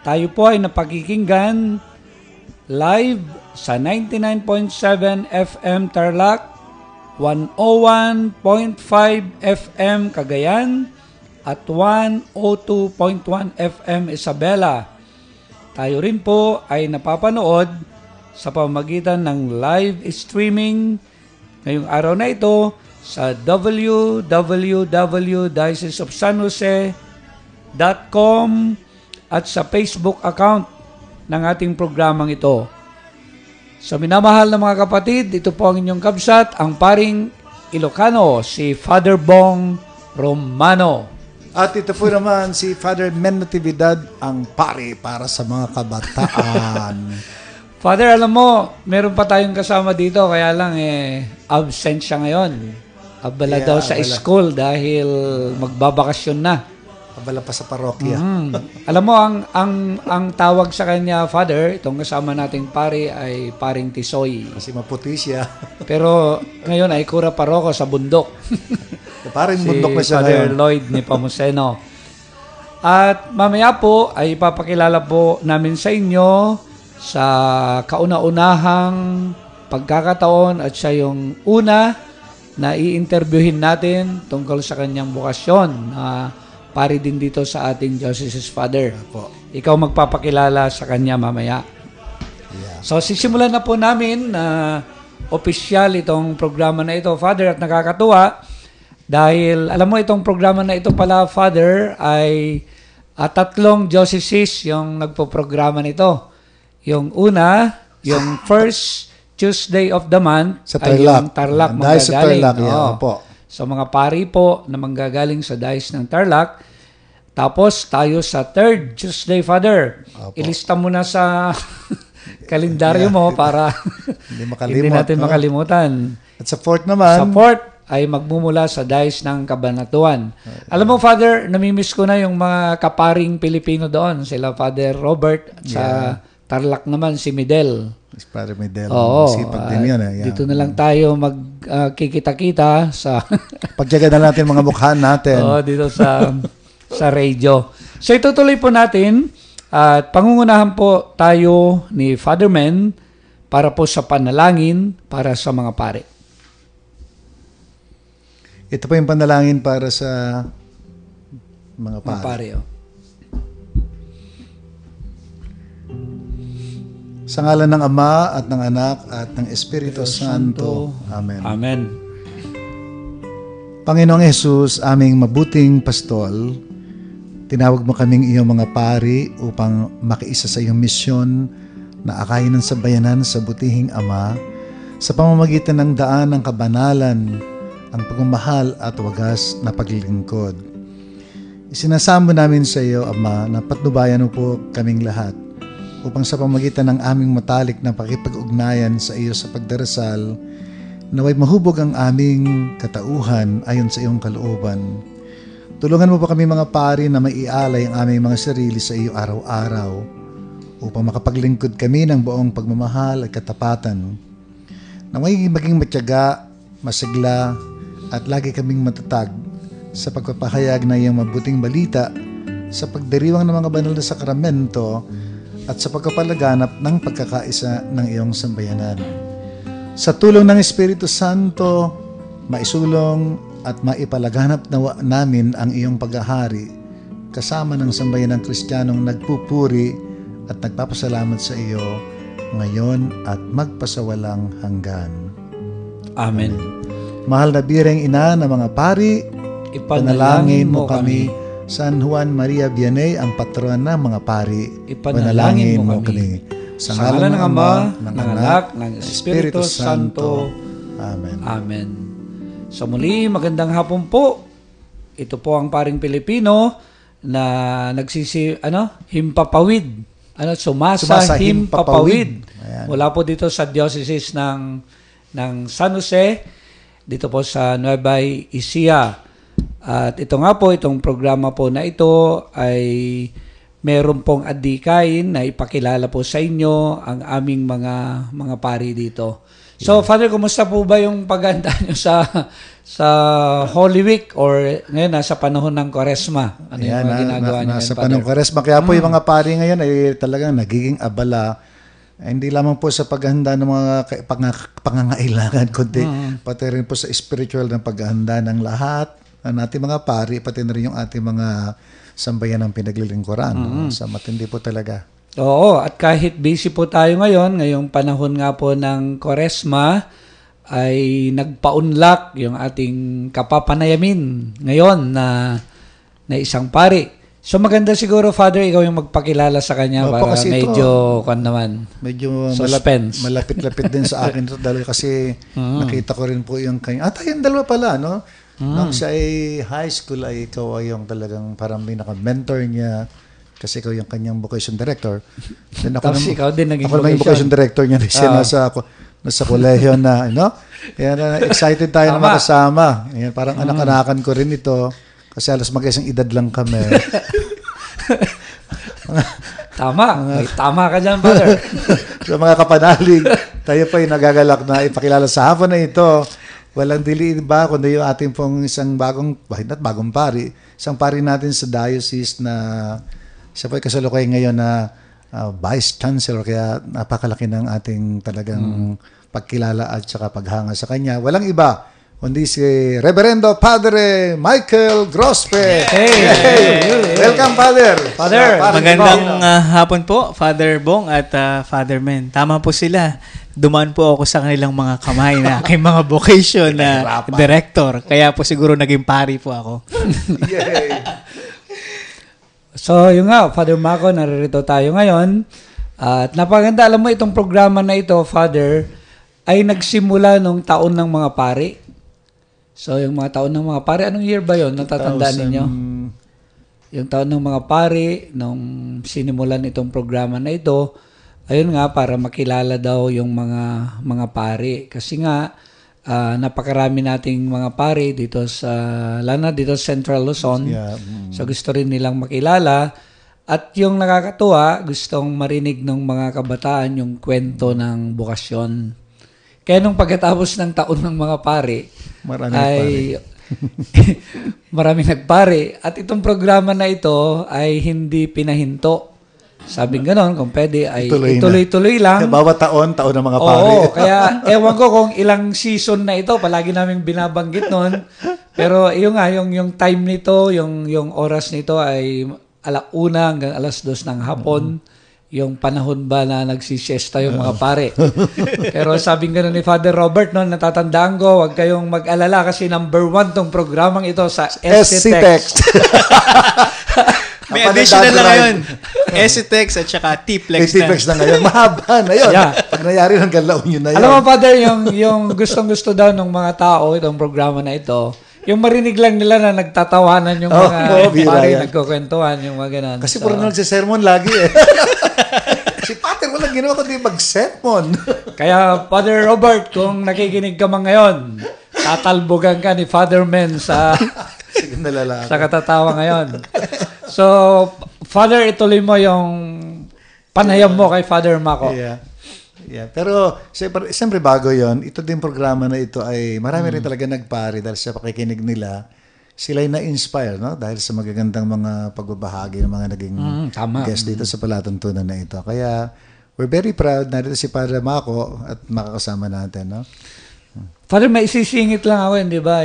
tayo po ay napakikinggan live sa 99.7 FM Tarlac, 101.5 FM Cagayan, at 102.1 FM Isabela. Tayo rin po ay napapanood sa pamamagitan ng live streaming ngayong araw na ito sa www.diocesesofsanjose.com at sa Facebook account ng ating programang ito. Sa minamahal na mga kapatid, ito po ang inyong kabsat, ang paring Ilocano, si Father Bong Romano. At ito po naman si Father Men Natividad, ang pari para sa mga kabataan. Father, alam mo, meron pa tayong kasama dito, kaya lang absent siya ngayon. Abala daw sa school dahil magbabakasyon na. Abala pa sa parokya. Alam mo, ang tawag sa kanya, Father, itong kasama nating pari ay paring Tisoy. Kasi maputi siya. Pero ngayon ay kura paroko sa bundok. Parang bundok na siya Father ngayon. Lloyd Nepomuceno. At mamaya po ay ipapakilala po namin sa inyo sa kauna-unahang pagkakataon at siya yung una na i-interviewin natin tungkol sa kanyang bukasyon na pari din dito sa ating Dioceses Father. Ikaw magpapakilala sa kanya mamaya. Yeah. So sisimulan na po namin na opisyal itong programa na ito, Father, at nakakatuwa dahil alam mo itong programa na ito pala, Father, ay tatlong dioceses yung nagpo-programa nito. Yung una, yung first Tuesday of the month sa ay yung Tarlac Dahil sa Tarlac, po. So mga pari po na manggagaling sa Diocese ng Tarlac. Tapos tayo sa third Tuesday, Father. Opo. Ilista mo na sa kalendaryo mo para hindi natin makalimutan. At sa fourth naman, sa fourth ay magmumula sa Diocese ng Cabanatuan. Alam mo, Father, namimiss ko na yung mga kaparing Pilipino doon. Sila Father Robert at sa Tarlac naman si Midel. Father Midel. Oo. Sipag din yun. Dito na lang tayo magkikita-kita sa pagjaga na natin mga mukha natin. Oo, dito sa radio. So itutuloy po natin at pangungunahan po tayo ni Father Men para po sa panalangin para sa mga pare. Ito po yung panalangin para sa mga pare. Sa ngalan ng Ama at ng Anak at ng Espiritu Santo. Amen. Amen. Panginoong Hesus, aming mabuting pastol, tinawag mo kaming iyong mga pari upang makiisa sa iyong misyon na akayin ng sabayanan sa butihing Ama sa pamamagitan ng daan ng kabanalan, ang pagmamahal at wagas na paglilingkod. Isinasamo namin sa iyo, Ama, na patnubayan mo po kaming lahat upang sa pamamagitan ng aming matalik na pakipag-ugnayan sa iyo sa pagdarasal, naway mahubog ang aming katauhan ayon sa iyong kalooban. Tulungan mo po kami mga pari na maialay ang aming mga sarili sa iyo araw-araw upang makapaglingkod kami ng buong pagmamahal at katapatan. Naway maging matyaga, masigla, at lagi kaming matatag sa pagpapahayag ng iyong mabuting balita sa pagdiriwang ng mga banal na sakramento at sa pagpapalaganap ng pagkakaisa ng iyong sambayanan. Sa tulong ng Espiritu Santo, maisulong at maipalaganap namin ang iyong paghahari kasama ng sambayanang Kristiyanong nagpupuri at nagpapasalamat sa iyo ngayon at magpasawalang hanggan. Amen. Mahal na bireng ina ng mga pari, ipanalangin mo kami. San Juan Maria Vianney, ang patron ng mga pari, ipanalangin mo kami. Sa ngalan ng Ama, ng Anak, ng Espiritu Santo. Amen. Amen. So muli, magandang hapon po. Ito po ang paring Pilipino na himpapawid. Sumasa himpapawid. Mula po dito sa diocese ng San Jose, dito po sa Nueva Ecija. At ito nga po, itong programa po na ito ay meron pong adikain na ipakilala po sa inyo ang aming mga pari dito. So, Father, kumusta po ba yung paghahanda nyo sa Holy Week or ngayon nasa panahon ng Kwaresma? Ano yung mga ginagawa niyo? Nasa panahon ng Kwaresma. Kaya po yung mga pari ngayon ay talagang nagiging abala. Hindi lamang po sa paghahanda ng mga pangangailangan, kundi pati rin po sa spiritual na paghahanda ng lahat ng ating mga pari, pati na rin yung ating mga sambayan ng pinaglilingkuran. No? Sa matindi po talaga. Oo, at kahit busy po tayo ngayon, ngayong panahon nga po ng Kwaresma, ay nagpa-unlock yung ating kapapanayamin ngayon na isang pari. So maganda siguro, Father, ikaw yung magpakilala sa kanya para medyo medyo suspense. Malapit-lapit din sa akin ito dahil kasi nakita ko rin po yung kanya. Tayong dalawa pala, no? Nung siya ay high school ay ikaw ay yung talagang parang pinaka-mentor niya kasi ikaw yung kanyang vocation director. Then ako tapos ikaw din naging vocation director niya. Kasi nasa kolehiyo na, no? Kaya excited tayo na makasama. Ayan, parang anak-anakan ko rin ito. Kasi alas mag-isang edad lang kami. Tama ka dyan, Father. Sa mga kapanalig, tayo pa yung nagagalak na ipakilala sa hapon na ito. Walang diliin ba kundi yung ating pong isang bagong pari, isang pari natin sa diocese na siya po ay kasalukay ngayon na Vice Chancellor, kaya napakalaki ng ating talagang pagkilala at saka paghanga sa kanya. Walang iba kundi si Reverendo Padre Michael Grospe. Hey. Welcome, Father. Magandang hapon po, Father Bong at Father Men. Tama po sila. Dumaan po ako sa kanilang mga kamay na aking mga vocation na director. Kaya po siguro naging pari po ako. Yay! So, yun nga, Father Mako, naririto tayo ngayon. At napaganda, alam mo itong programa na ito, Father, ay nagsimula nung taon ng mga pari. So, yung mga taon ng mga pari, anong year ba yun? Natatandaan ninyo? Yung taon ng mga pari, nung sinimulan itong programa na ito, ayun nga, para makilala daw yung mga pari. Kasi nga, napakarami nating mga pari dito lalo dito sa Central Luzon. Yeah. So, gusto rin nilang makilala. At yung nakakatuwa, gustong marinig ng mga kabataan yung kwento ng bukasyon. Kaya nung pagkatapos ng taon ng mga pari, maraming nagpari. At itong programa na ito ay hindi pinahinto. Sabing ganon, kung pwede ay ituloy-tuloy lang. Bawat taon ng mga pari. Oo, kaya ewan ko kung ilang season na ito, palagi namin binabanggit nun. Pero yung time nito, yung oras nito ay 1:00 hanggang 2:00 ng hapon. Yung panahon ba na nagsisiesta yung mga pare. Pero sabing gano'n ni Father Robert, no, natatandaan ko, huwag kayong mag-alala kasi number 1 tong programang ito sa SC-Text. May additional na ngayon. SC-Text at saka T-Plex na. T-Plex na ngayon. Mahaba na yun. Yeah. Pag nangyari ng galaon yun na yun. Alam mo, Father, yung gustong-gusto daw ng mga tao itong programa na ito, yung marinig lang nila na nagtatawanan yung mga pare, nagkukwentuhan, yung mga ganun. Kasi puro na nagsisermon lagi eh. Si Pater, walang ginawa kundi mag-sermon. Kaya, Father Robert, kung nakikinig ka man ngayon, tatalbogan ka ni Father Men sa katatawa ngayon. So, Father, ituloy mo yung panayam mo kay Father Mako. Yeah. Pero, siyempre bago yon, ito din programa na ito ay marami rin talaga nagpari dahil sa pakikinig nila. Sila'y na-inspire, no? Dahil sa magagandang mga pagbabahagi ng mga naging guest dito sa palatuntunan na ito. Kaya, we're very proud na dito si Padre Mako at makakasama natin, no? Father, may isisingit lang ako, di ba?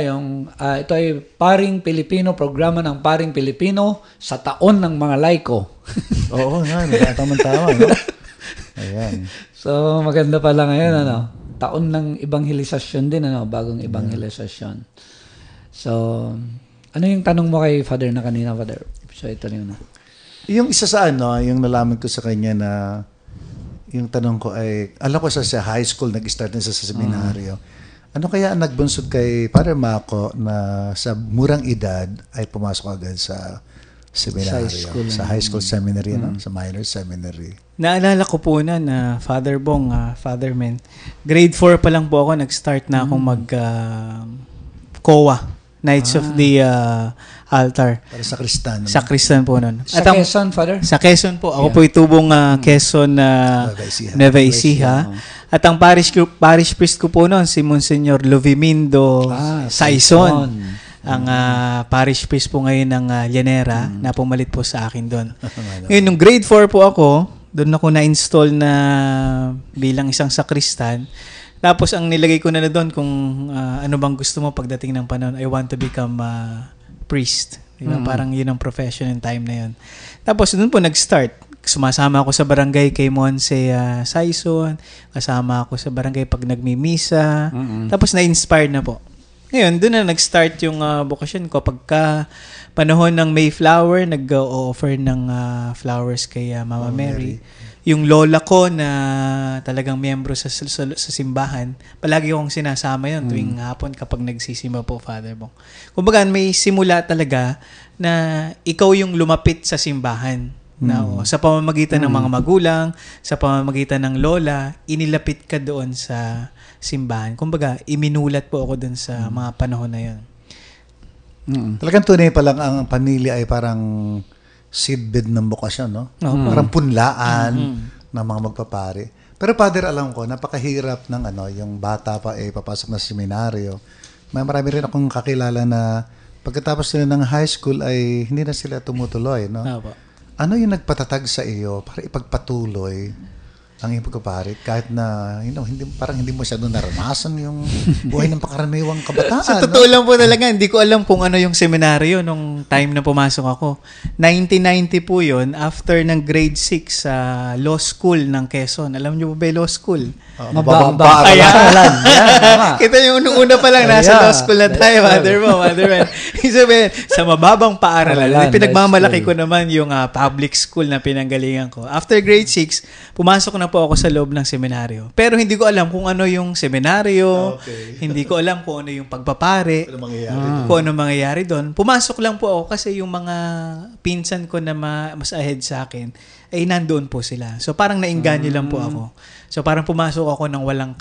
Ito ay Paring Pilipino, programa ng Paring Pilipino sa taon ng mga laiko. Oo nga, tama-tama, no? Ayan. So, maganda pala ngayon, taon ng ebanghelisasyon din, bagong ebanghelisasyon. So, ano yung tanong mo kay Father na kanina, Father? So, ito na. Yung isa sa yung nalaman ko sa kanya na yung tanong ko ay, alam ko sa high school, nag-start na sa seminaryo. Ano kaya ang nagbunsod kay Father Mako na sa murang edad ay pumasok agad sa seminaryo? Sa high school seminary, sa minor seminary. Naalala ko po na Father Bong, Father Men. Grade 4 pa lang po ako, nag-start na akong mag-COA. Knights of the altar. Para sa Kristan. Sa Kristan po nun. Sa Quezon, Father? Sa Quezon po. Ako po itubong Quezon Nueva Ecija. At ang parish priest ko po noon, si Monsignor Lovimindo Saison. Ang parish priest po ngayon ng Llanera na pumalit po sa akin doon. Ngayon, nung grade 4 po ako, doon ako na-install na bilang isang sakristan. Tapos, ang nilagay ko na doon kung ano bang gusto mo pagdating ng panahon, I want to become priest. Diba? Parang yun ang profession and time na yun. Tapos, doon po nag-start. Sumasama ako sa barangay kay Monse Saison. Kasama ako sa barangay pag nagmimisa. Tapos, na-inspired na po. Ngayon, doon na nag-start yung bokasyon ko. Pagka panahon ng Mayflower, nag-offer ng flowers kay Mama Mary. Yung lola ko na talagang miyembro sa simbahan, palagi kong sinasama yun tuwing hapon kapag nagsisimba po, Father Bong. Kumbaga, may simula talaga na ikaw yung lumapit sa simbahan. Sa pamamagitan ng mga magulang, sa pamamagitan ng lola, inilapit ka doon sa simbahan. Kumbaga, iminulat po ako doon sa mga panahon na yun. Talagang tunay pa lang ang pamilya ay parang seedbed ng bukasyon, no? Parang punlaan ng mga magpapari. Pero Father, alam ko, napakahirap ng yung bata pa papasok na seminaryo. Marami rin akong kakilala na pagkatapos nila ng high school ay hindi na sila tumutuloy, no? Ano yung nagpatatag sa iyo para ipagpatuloy ang iyong pagpapari kahit na parang hindi mo masyado naranasan yung buhay ng pangkaraniwang kabataan? Sa totoo lang po talaga, hindi ko alam kung ano yung seminaryo nung time na pumasok ako. 1990 po yun, after ng grade 6 sa law school ng Quezon. Alam niyo ba law school? Mababang paaralan. Kita yung nung una pa lang, nasa law school na tayo, Mother Man. Sabihin, sa mababang paaralan. Pinagmamalaki ko naman yung public school na pinanggalingan ko. After grade 6, pumasok na po ako sa loob ng seminaryo. Pero hindi ko alam kung ano yung seminaryo, hindi ko alam kung ano yung pagpapare, kung ano mangyayari doon. Pumasok lang po ako kasi yung mga pinsan ko na mas ahead sa akin, ay nandoon po sila. So parang nainganyo lang po ako. So parang pumasok ako ng walang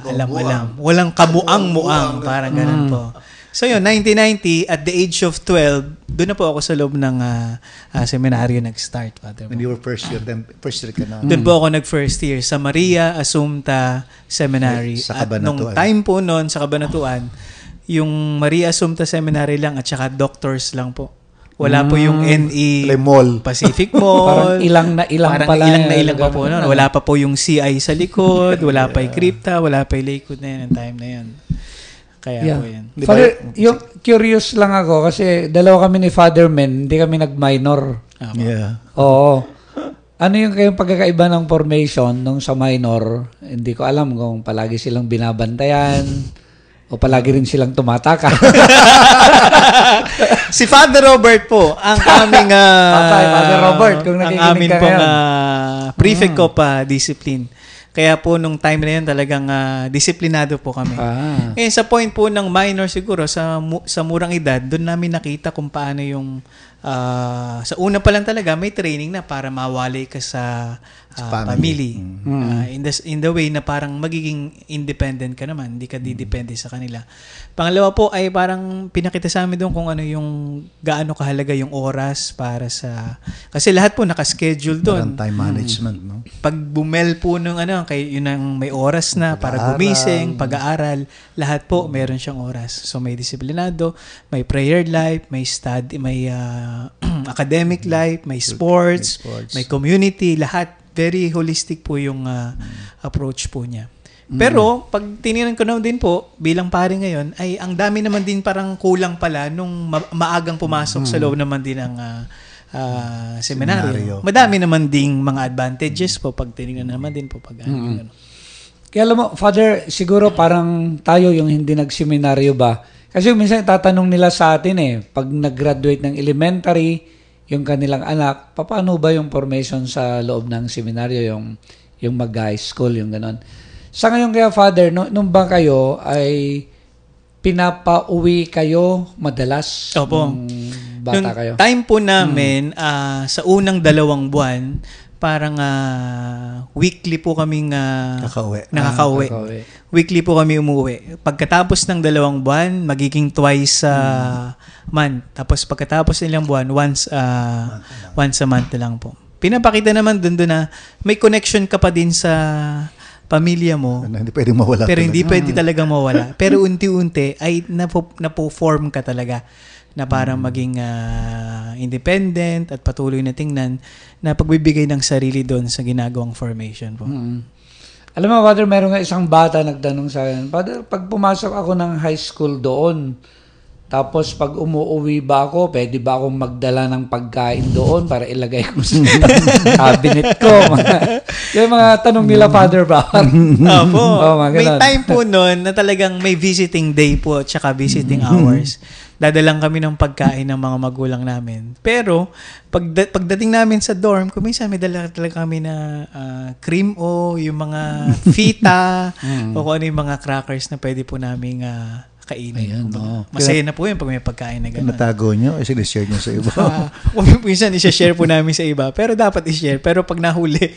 alam-alam. Walang kamuang-muang. Parang ganun po. So yun, 1990, at the age of 12, doon na po ako sa loob ng seminaryo nag-start. When you were first year ka na. Doon po ako nag-first year sa Maria Assumpta Seminary. Sa Cabanatuan. At nung time po noon sa Cabanatuan, yung Maria Assumpta Seminary lang at saka doctors lang po. Wala po yung NE Pacific Mall. Parang ilang na ilang pa po noon. Wala pa po yung CI sa likod, wala pa yung Crypta, wala pa yung Lakewood na yun, ang time na yun. Kaya po yan. Father, yung curious lang ako kasi dalawa kami ni Father Men, hindi kami nag-minor. Oo. Ano yung kayong pagkakaiba ng formation nung sa minor? Hindi ko alam kung palagi silang binabantayan o palagi rin silang tumataka. Si Father Robert po, ang aming Father Robert, kung ang nakikinig amin ka pong ngayon. prefect of discipline. Kaya po nung time na yun talagang disiplinado po kami. Sa point po ng minor siguro sa murang edad, doon namin nakita kung paano yung sa una pa lang talaga may training na para mawalay ka sa family. In the way na parang magiging independent ka naman, hindi ka didepende sa kanila. Pangalawa po ay parang pinakita sa amin doon kung ano yung gaano kahalaga yung oras para sa kasi lahat po naka-schedule doon. Time management, no? Pag bumel po ng yun ang may oras na para gumising, pag-aaral, lahat po meron siyang oras. So may disiplinado, may prayer life, may study, may academic life, may sports, may community, lahat. Very holistic po yung approach po niya. Pero, pag tinignan ko na din po, bilang pare ngayon, ay ang dami naman din parang kulang pala nung maagang pumasok sa loob naman din ng seminaryo. Madami naman ding mga advantages po pag tinignan naman din po pag Kaya alam mo, Father, siguro parang tayo yung hindi nagseminaryo ba? Kasi minsan tatanong nila sa atin pag nag-graduate ng elementary, yung kanilang anak, paano ba yung formation sa loob ng seminaryo, yung mag-high school, yung ganon. Sa ngayon kaya, Father, nung ba kayo ay pinapauwi kayo madalas? Opo. Bata kayo? Time po namin, sa unang 2 buwan, parang weekly po kaming Kakauwi. nakakauwi. Kakauwi. Weekly po kami umuwi. Pagkatapos ng 2 buwan, magiging twice a month. Tapos pagkatapos ng ilang buwan, once a month na lang po. Pinapakita naman doon na may connection ka pa din sa pamilya mo. Hindi pwedeng mawala. Pero talaga. hindi pwede talaga mawala. Pero unti-unti ay napo-form ka talaga na parang maging independent at patuloy na tingnan na pagbibigay ng sarili doon sa ginagawang formation po. Alam mo, Father, meron nga isang bata nagtanong sa akin, Father, pag pumasok ako ng high school doon, tapos pag umuwi ba ako, pwede ba akong magdala ng pagkain doon para ilagay ko sa cabinet ko? Yung mga tanong nila, Father Brown. Opo. May ganun. time po noon na talagang may visiting day po at saka visiting hours. Dadalang kami ng pagkain ng mga magulang namin. Pero, pagdating namin sa dorm, kung minsan may dala talaga kami na cream o yung mga fita o kung ano yung mga crackers na pwede po namin kainin. Ayan, oo. Masaya na po yun pag may pagkain na gano'n. Natago nyo, sinishare nyo sa iba. Minsan isa-share po namin sa iba, pero dapat i-share. Pero pag nahuli,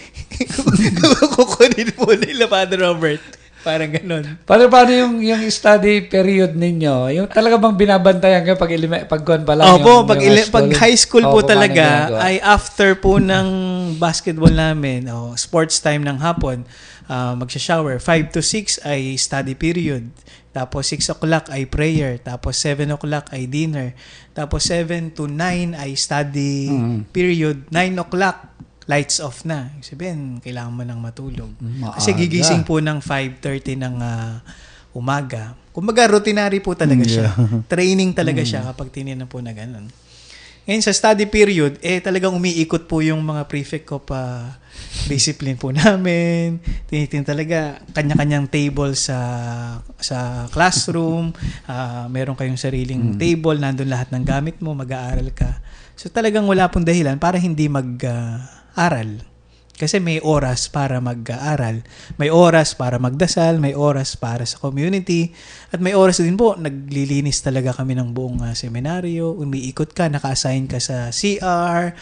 kukunin po nila, Father Robert. Parang ganun. Paano yung study period ninyo? Yung talaga bang binabantayan kayo pag kuwan pa lang? Opo, yung pag high school po paano talaga, ginagawa? ay after po ng basketball namin, sports time ng hapon, magsha-shower. 5 to 6 ay study period. Tapos 6 o'clock ay prayer. Tapos 7 o'clock ay dinner. Tapos 7 to 9 ay study period. 9 o'clock, lights off na. Ibig sabihin, kailangan mo nang matulog. Kasi gigising po ng 5:30 ng umaga. Kumbaga, routinary po talaga siya. Training talaga siya kapag tininan po na ganun. Ngayon, sa study period, talagang umiikot po yung mga prefect ko pa discipline po namin. Tinitin talaga kanya-kanyang table sa classroom. Meron kayong sariling table, nandun lahat ng gamit mo, mag-aaral ka. So talagang wala pong dahilan para hindi mag-aral. Kasi may oras para mag-aaral, may oras para magdasal, may oras para sa community, at may oras din po, naglilinis talaga kami ng buong seminaryo, umiikot ka, naka-assign ka sa CR,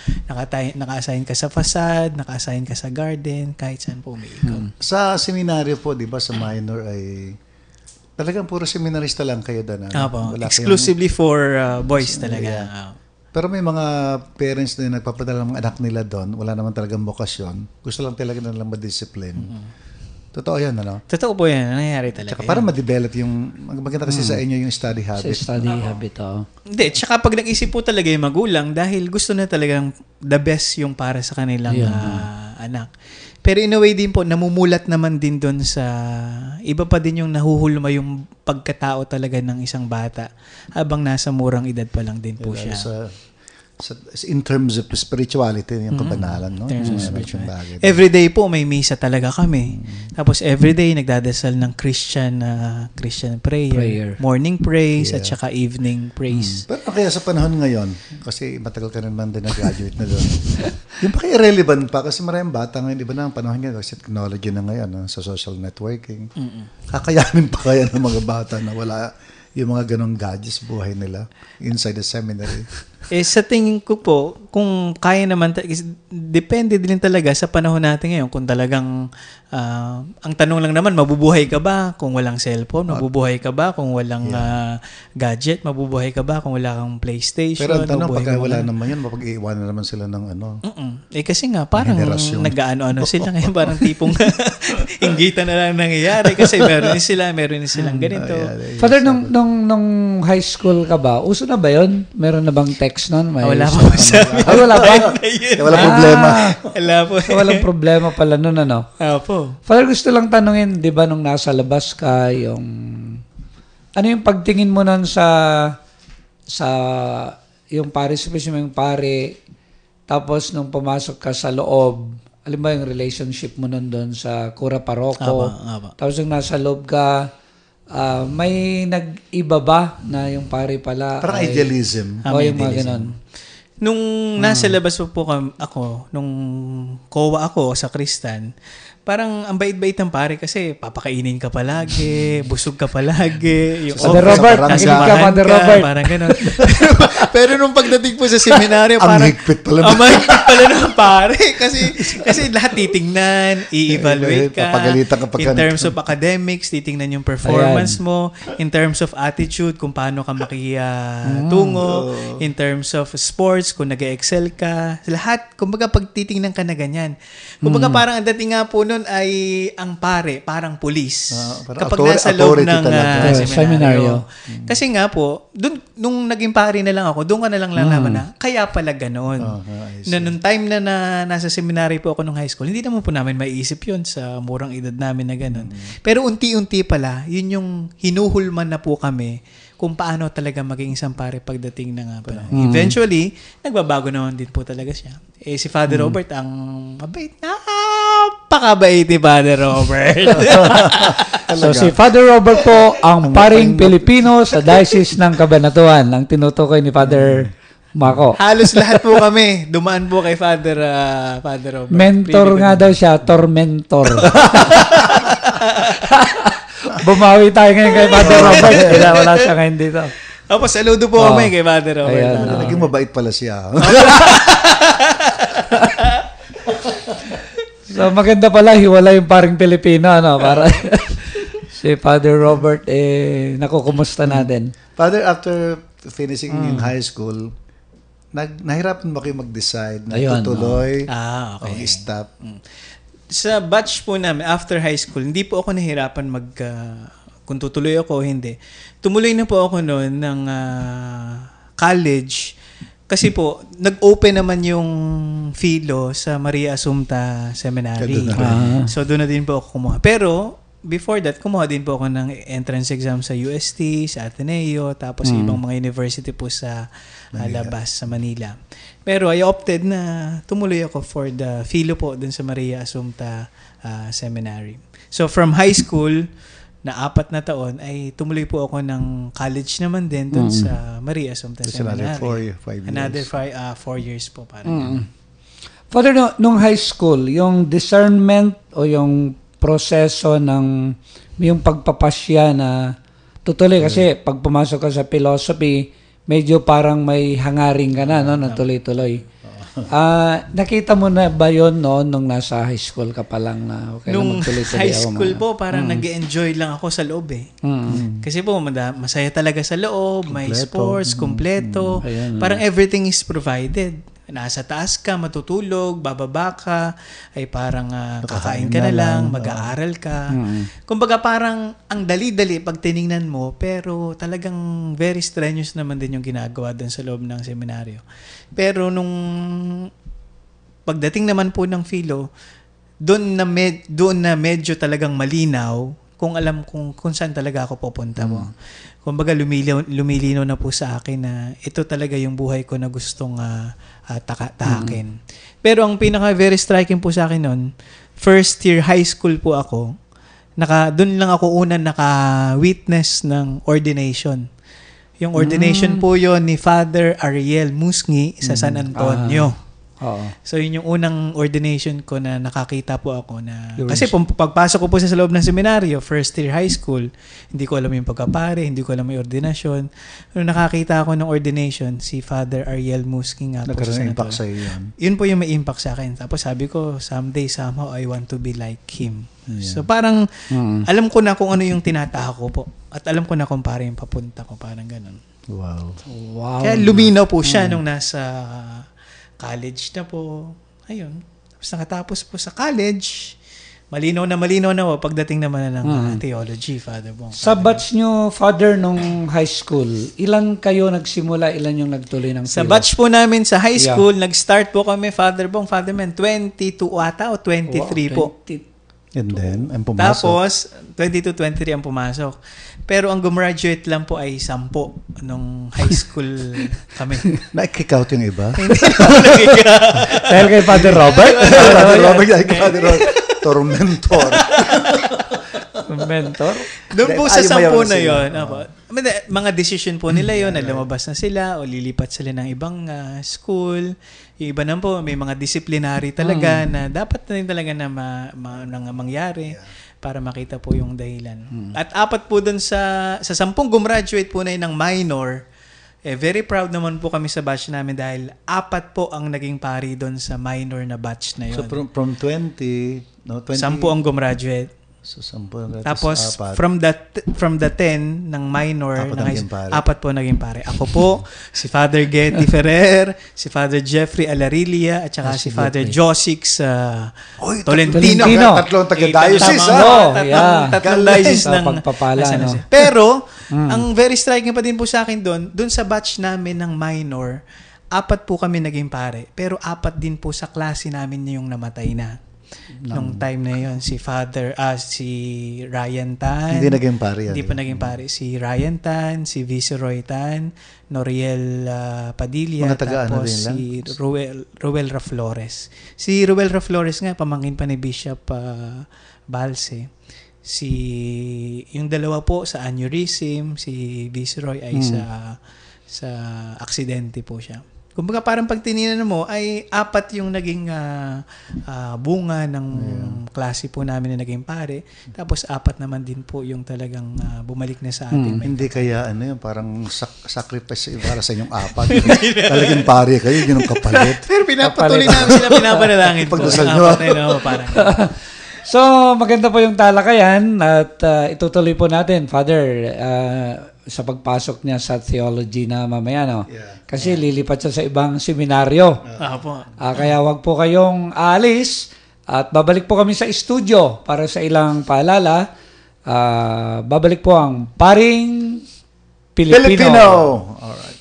naka-assign ka sa facade, naka-assign ka sa garden, kahit saan po umiikot. Sa seminaryo po, di ba, sa minor ay talagang puro seminarista lang kayo doon. Exclusively for boys talaga. Yeah. Pero may mga parents na nagpapadala ng anak nila doon, wala naman talagang bokasyon. Gusto lang talaga nilang ma-discipline. Totoo yan, ano? Totoo po yan. Nangyayari talaga. Tsaka para ma-develop yung, maganda kasi sa inyo yung study habit. Sa study habit, Hindi, tsaka pag nag-isip po talaga yung magulang dahil gusto na talagang the best yung para sa kanilang anak. Pero in a way din po, namumulat naman din doon sa iba pa din yung nahuhulma yung pagkatao talaga ng isang bata habang nasa murang edad pa lang din po siya. In terms of spirituality, yung kabanalan, no? Everyday po may misa talaga kami. Tapos everyday nagdadasal ng Christian prayer. Morning praise at saka evening praise. Pero kaya sa panahon ngayon, kasi matagal ka naman din nag-graduate na doon, yung pa kaya relevant pa kasi maraming bata ngayon, di ba na ang panahon ngayon, kasi technology na ngayon, sa social networking. Kakayanin pa kaya ng mga bata na wala yung mga ganong gadgets buhay nila inside the seminary? Sa tingin ko po, kung kaya naman, depende din talaga sa panahon natin ngayon. Kung talagang, ang tanong lang naman, mabubuhay ka ba kung walang cellphone? Mabubuhay ka ba kung walang gadget? Mabubuhay ka ba kung wala kang PlayStation? Pero ang tanong, pagka wala naman yun, mapag-iiwan na naman sila ng ano. Kasi nga, parang nag-ano-ano sila ngayon. Parang tipong inggitan na lang nangyayari kasi meron din silang ganito. Father, nung high school ka ba, uso na ba yun? Meron na bang text nun? Wala pa sa wala pa? Wala problema. Wala po. Walang problema pala nun, ano? Opo. Father, gusto lang tanungin, di ba, nung nasa labas ka, ano yung pagtingin mo nun sa yung pare, especially yung pare, tapos nung pumasok ka sa loob, alam ba yung relationship mo nun doon sa Cura Paroko? Tapos yung nasa loob ka, may nag-iba ba na yung pare pala? Parang idealism. O yung mga ganon. Nung nasa labas po ako, nung COA ako sa Kristan, parang ang bait-bait ng pare kasi papakainin ka palagi, busog ka palagi. Yung Father Robert, nakinig ka, Father Robert. Parang ganun. Pero nung pagdating po sa seminaryo, Ang parang... higpit pala. Ang mahigpit pala ng pare. Kasi lahat titingnan, i-evaluate ka. Papagalitan ka In terms of academics, titingnan yung performance mo. In terms of attitude, kung paano ka makitungo. In terms of sports, kung nag-excel ka. Lahat, kumbaga pag titingnan ka na ganyan. Kumbaga parang ang dating nga po nun ay ang pare, parang pulis. Kapag nasa loob ng seminaryo. Kasi nga po, dun, nung naging pare na lang ako, doon ka na lang naman na, kaya pala ganoon. Na nung time na nasa seminary po ako nung high school, hindi naman po namin maiisip yun sa murang edad namin na gano'n. Pero unti-unti pala, yun yung hinuhulman na po kami kung paano talaga maging isang pare pagdating na nga pala. Eventually, nagbabago naman din po talaga siya. Si Father Robert, ang mabait, napakabait ni Father Robert. So si Father Robert po, ang paring Pilipino sa Diocese ng Cabanatuan, ang tinutukoy ni Father Mako. Halos lahat po kami, dumaan po kay Father Robert. Mentor nga daw siya, tormentor. Bumawi tayo ngayon kay Father Robert. Kaya wala siya ngayon dito. Tapos saludo po kami kay Father Robert. Ayan, Naging mabait pala siya. So maganda pala, hiwala yung paring Pilipino. Para si Father Robert, nakukumusta natin. Father, after finishing in high school, nahirapan ba kayo mag-decide na tutuloy o stop? Sa batch po namin, after high school, hindi po ako nahirapan kung tutuloy ako o hindi. Tumuloy na po ako noon ng college kasi po, nag-open naman yung Philo sa Maria Assumpta Seminary. So, doon na din po ako kumuha. Pero, before that, kumuha din po ako ng entrance exam sa UST, sa Ateneo, tapos sa ibang mga university po sa labas, sa Manila. Pero I opted na tumuloy ako for the Philo po dun sa Maria Assumpta Seminary. So from high school na 4 na taon ay tumuloy po ako ng college naman din dun sa Maria Assumpta Seminary. Another 4 years po parang. Father, nung high school, yung discernment o yung proseso ng yung pagpapasya na tutuloy kasi pag pumasok ka sa philosophy, medyo parang may hangaring ka na, na tuloy-tuloy. Nakita mo na ba yun nung nasa high school ka pa lang na okay nung na magtuloy-tuloy high school po, parang nag-enjoy lang ako sa loob Kasi po, masaya talaga sa loob, may sports, kompleto. Parang everything is provided. Nasa taas ka, matutulog, bababa ka, ay parang kakain ka na lang, mag-aaral ka. Kumbaga parang ang dali-dali pag tiningnan mo, pero talagang very strenuous naman din yung ginagawa doon sa loob ng seminaryo. Pero nung pagdating naman po ng Philo, doon na medyo talagang malinaw kung alam kung saan talaga ako pupunta mo. Kumbaga lumilinaw na po sa akin na ito talaga yung buhay ko na gustong tahakin. Pero ang pinaka very striking po sa akin noon, first year high school po ako, doon lang ako naka-witness ng ordination. Yung ordination po yon ni Father Ariel Musngi sa San Antonio. So yun yung unang ordination ko na nakakita po ako na kasi pagpasok ko po sa loob ng seminaryo, first year high school, hindi ko alam yung pagkapare, hindi ko alam yung ordinasyon. Pero nakakita ako ng ordination si Father Ariel Musking nga po sa San impact sa Antonio. iyo. Yun po yung may impact sa akin. Tapos sabi ko, someday somehow I want to be like him. So parang alam ko na kung ano yung tinatahak ko po at alam ko na kung paano yung papunta ko, parang ganun. Wow. Kaya luminaw po siya nung nasa college na po. Ayun. Tapos nakatapos po sa college, malinaw na pagdating naman ng theology, Father Bong. Sa batch nyo, Father, nung high school, ilan kayo nagsimula, ilan yung nagtuloy ng Sa batch po namin sa high school, nag-start po kami, Father Bong, Father Man, 22 ata o 23 po. And then, ang pumasok. Tapos, 22-23 ang pumasok. Pero ang gumraduate lang po ay 10 nung high school kami. Na-kick-out yung iba? Dahil kay Father Robert? Father Robert, tormentor. Mentor? Doon po sa 10 na yun, mga decision po nila yon na lumabas na sila o lilipat sila ng ibang school. Yung iba naman po, may mga disciplinary talaga na dapat na rin talaga na mangyari para makita po yung dahilan. At 4 po dun sa 10 gumraduate po na yun ng minor, very proud naman po kami sa batch namin dahil 4 po ang naging pari doon sa minor na batch na yun. So from 20, 10 ang gumraduate. So 10. Tapos from the 10 ng minor, 4 po naging pare. Ako po, si Father Getty Ferrer, si Father Jeffrey Alarilia, at saka si Father Josix Tolentino. Tatlong taga-diocese. Tatlong diocese ng pagpapala. No? Pero, ang very striking pa din po sa akin doon sa batch namin ng minor, 4 po kami naging pare. Pero 4 din po sa klase namin yung namatay na. Nung time na yon si Ryan Tan. Hindi naging pare. Hindi pa naging pare. Si Ryan Tan, si Viceroy Tan, Noriel Padilla, tapos si Ruel Raflores. Si Ruel Raflores nga, pamangkin pa ni Bishop Balse. Yung dalawa po sa aneurysm, si Viceroy ay sa aksidente po siya. Kumbaga parang pag tininan mo ay 4 yung naging bunga ng klase po namin na naging pare. Tapos 4 naman din po yung talagang bumalik na sa atin. Hindi kaya parang sacrifice para sa inyong 4. Talagang pare kayo, yun ang kapalit. Pero pinapatuloy namin sila, pinapanalangin po. Pagdasal nyo. Parang So, maganda po yung talakayan at itutuloy po natin, Father, sa pagpasok niya sa theology na mamaya, no? Kasi lilipat siya sa ibang seminaryo. Kaya wag po kayong aalis at babalik po kami sa studio para sa ilang paalala. Babalik po ang Paring Pilipino. Alright.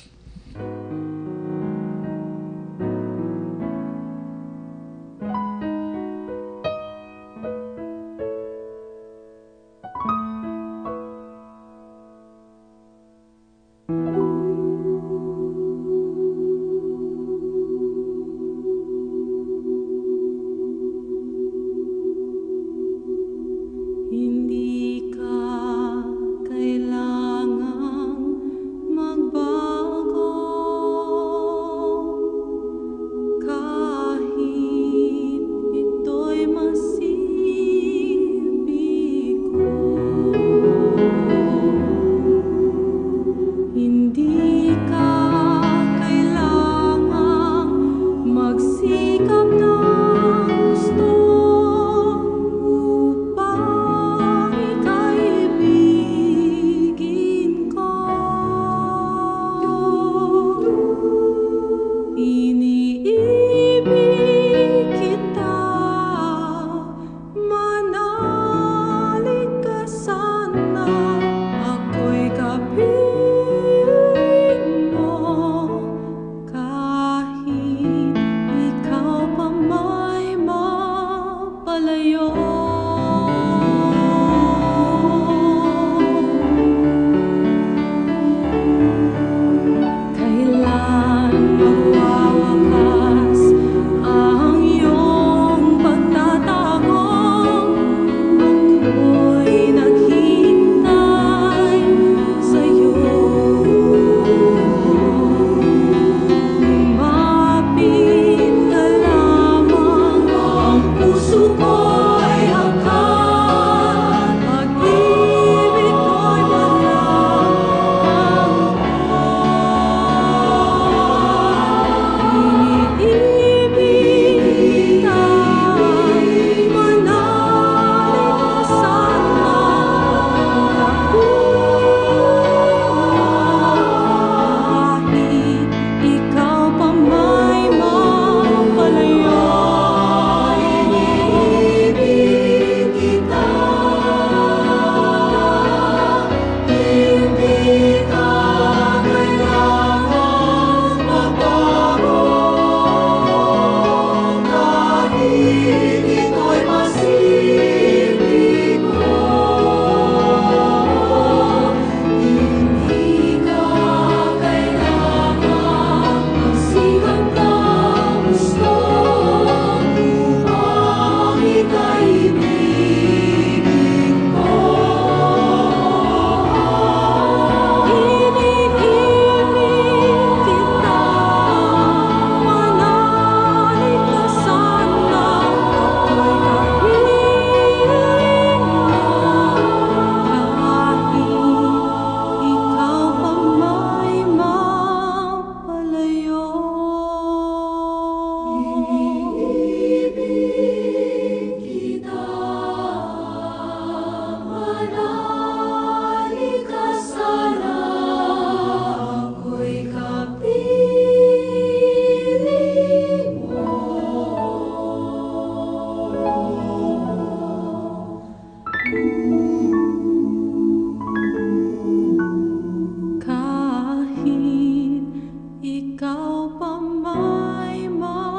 Hindi ka kailangang magbago. Kahit ikaw pa may mapalayo,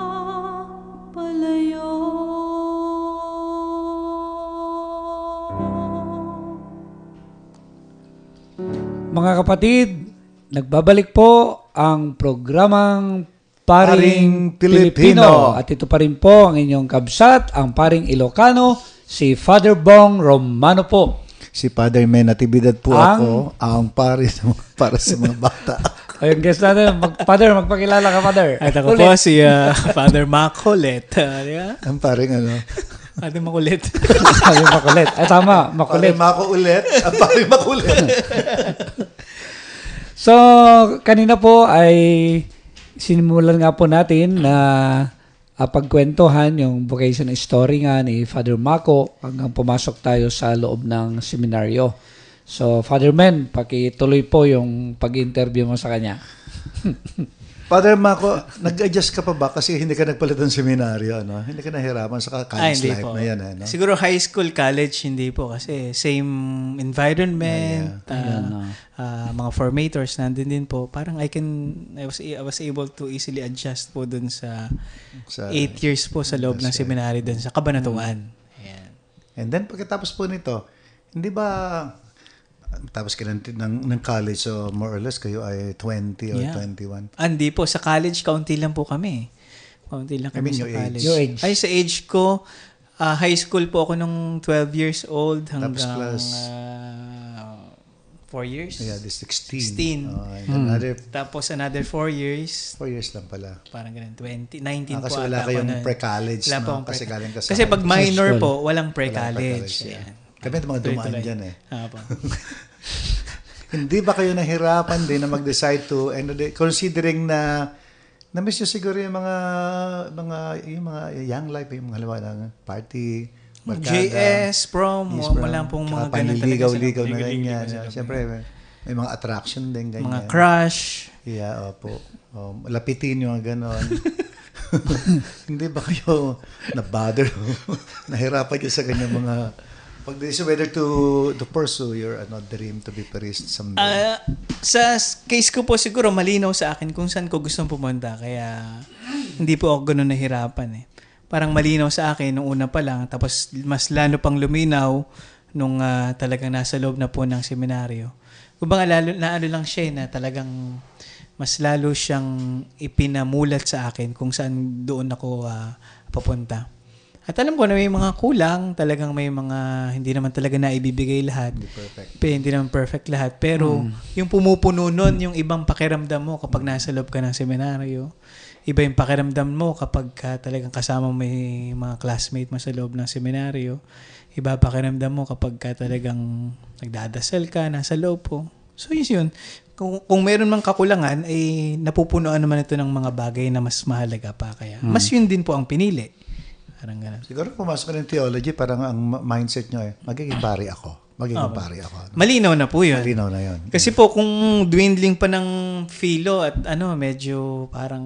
Mga kapatid, nagbabalik po ang programang Paring Pilipino. At ito pa rin po ang inyong kabsat, ang Paring Ilocano, si Father Bong Romano po. Si Father Men Natividad po ako, ang pari para sa mga bata. Ayun, guest natin. Father, magpakilala ka, Father. At ako po si Father Makulit. Ang paring ano. Father Makulit. Ayun, makulit. Ay, tama, makulit. Paring Mako ulit. Ang paring makulit. So, kanina po ay sinimulan nga po natin na pagkwentuhan yung vocation story nga ni Father Mako hanggang pumasok tayo sa loob ng seminaryo. So, Father Men, pakituloy po yung pag-interview mo sa kanya. Father Mako, nag-adjust ka pa ba? Kasi hindi ka nagpalit ng seminaryo, no? Hindi ka nahirapan sa college hindi life po. na yan, no? Siguro high school, college, hindi po. Kasi same environment, mga formators, nandun din po. Parang I was able to easily adjust po dun sa 8 years po sa loob ng seminary dun sa Cabanatuan. Ayan. And then, pagkatapos po nito, hindi ba tapos ka ng college, so more or less kayo ay 20 or 21? Hindi po. Sa college, kaunti lang po kami. Kaunti lang kami sa college. Your age. Ay, sa age ko, high school po ako nung 12 years old hanggang Tapos class 4 years. Yeah, this 16. 16. Another Tapos another 4 years. 4 years lang pala. Parang ganun. 19 Kasi po wala ata kayong ako nun. pre-college, Wala po no? akong Kasi galing ka sa Kasi pag minor school. po, walang Walang pre-college. yeah. Ayan. Kami mga dumaan Tuloy-tuloy. dyan eh. Po. Hindi ba kayo nahirapan din na mag-decide to, and considering na na-miss nyo siguro yung mga young life, yung mga halimbawa ng party, barkada, JS, prom, wala pong mga ganun talaga. ligaw-ligaw na ganyan. Siyempre, may mga attraction din, ganyan. Mga crush. Yeah, opo. Lapitin yung gano'n. Hindi ba kayo na-bother? Nahirapan kayo sa ganyan mga pag-decision whether to pursue your dream to be priest someday? Sa case ko po siguro malinaw sa akin kung saan ko gustong pumunta. Kaya hindi po ako ganun nahirapan eh. Parang malinaw sa akin nung una pa lang. Tapos mas lalo pang luminaw nung talagang nasa loob na po ng seminaryo. Kung ba lalo na ano lang siya na talagang mas lalo siyang ipinamulat sa akin kung saan doon ako papunta. At alam ko na may mga kulang, talagang may mga hindi naman talaga na ibibigay lahat. Hindi naman perfect lahat. Pero yung pumupuno nun, yung ibang pakiramdam mo kapag nasa loob ka ng seminaryo, iba yung pakiramdam mo kapag talagang kasama may mga classmate mo sa loob ng seminaryo, iba pakiramdam mo kapag talagang nagdadasal ka, nasa loob po. So yun. Kung mayroon mang kakulangan, ay napupunuan naman ito ng mga bagay na mas mahalaga pa. Kaya mas yun din po ang pinili. Parang ganun. Siguro pumasok ka ng theology, parang ang mindset nyo magiging pari ako. Pari ako. Malinaw na po yun. Malinaw na yun. Kasi po, kung dwindling pa ng philo at medyo parang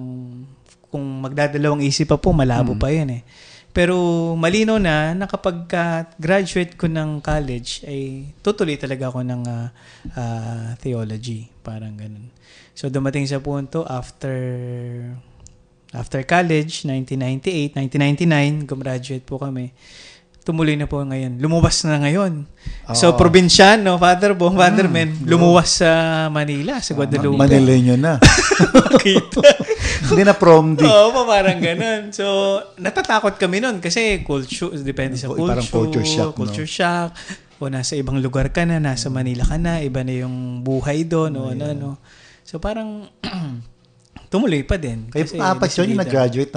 kung magdadalawang isip pa po, malabo pa yun eh. Pero malinaw na kapag graduate ko ng college, ay tutuloy talaga ako ng theology. Parang ganun. So dumating sa punto, after college, 1998, 1999, gumraduate po kami. Tumuloy na po ngayon. Lumuwas na ngayon. So, probinsyano, Father Bong, Father Men, lumuwas sa Manila, sa Guadalupe. Manileño na. Kita. Hindi na prom di. Oo, parang ganun. So, natatakot kami nun kasi culture, depende sa culture. Parang culture shock. Culture shock. O nasa ibang lugar ka na, nasa Manila ka na, iba na yung buhay doon, o ano. So, parang tumuloy pa din. Kayo apat yun yung nag-graduate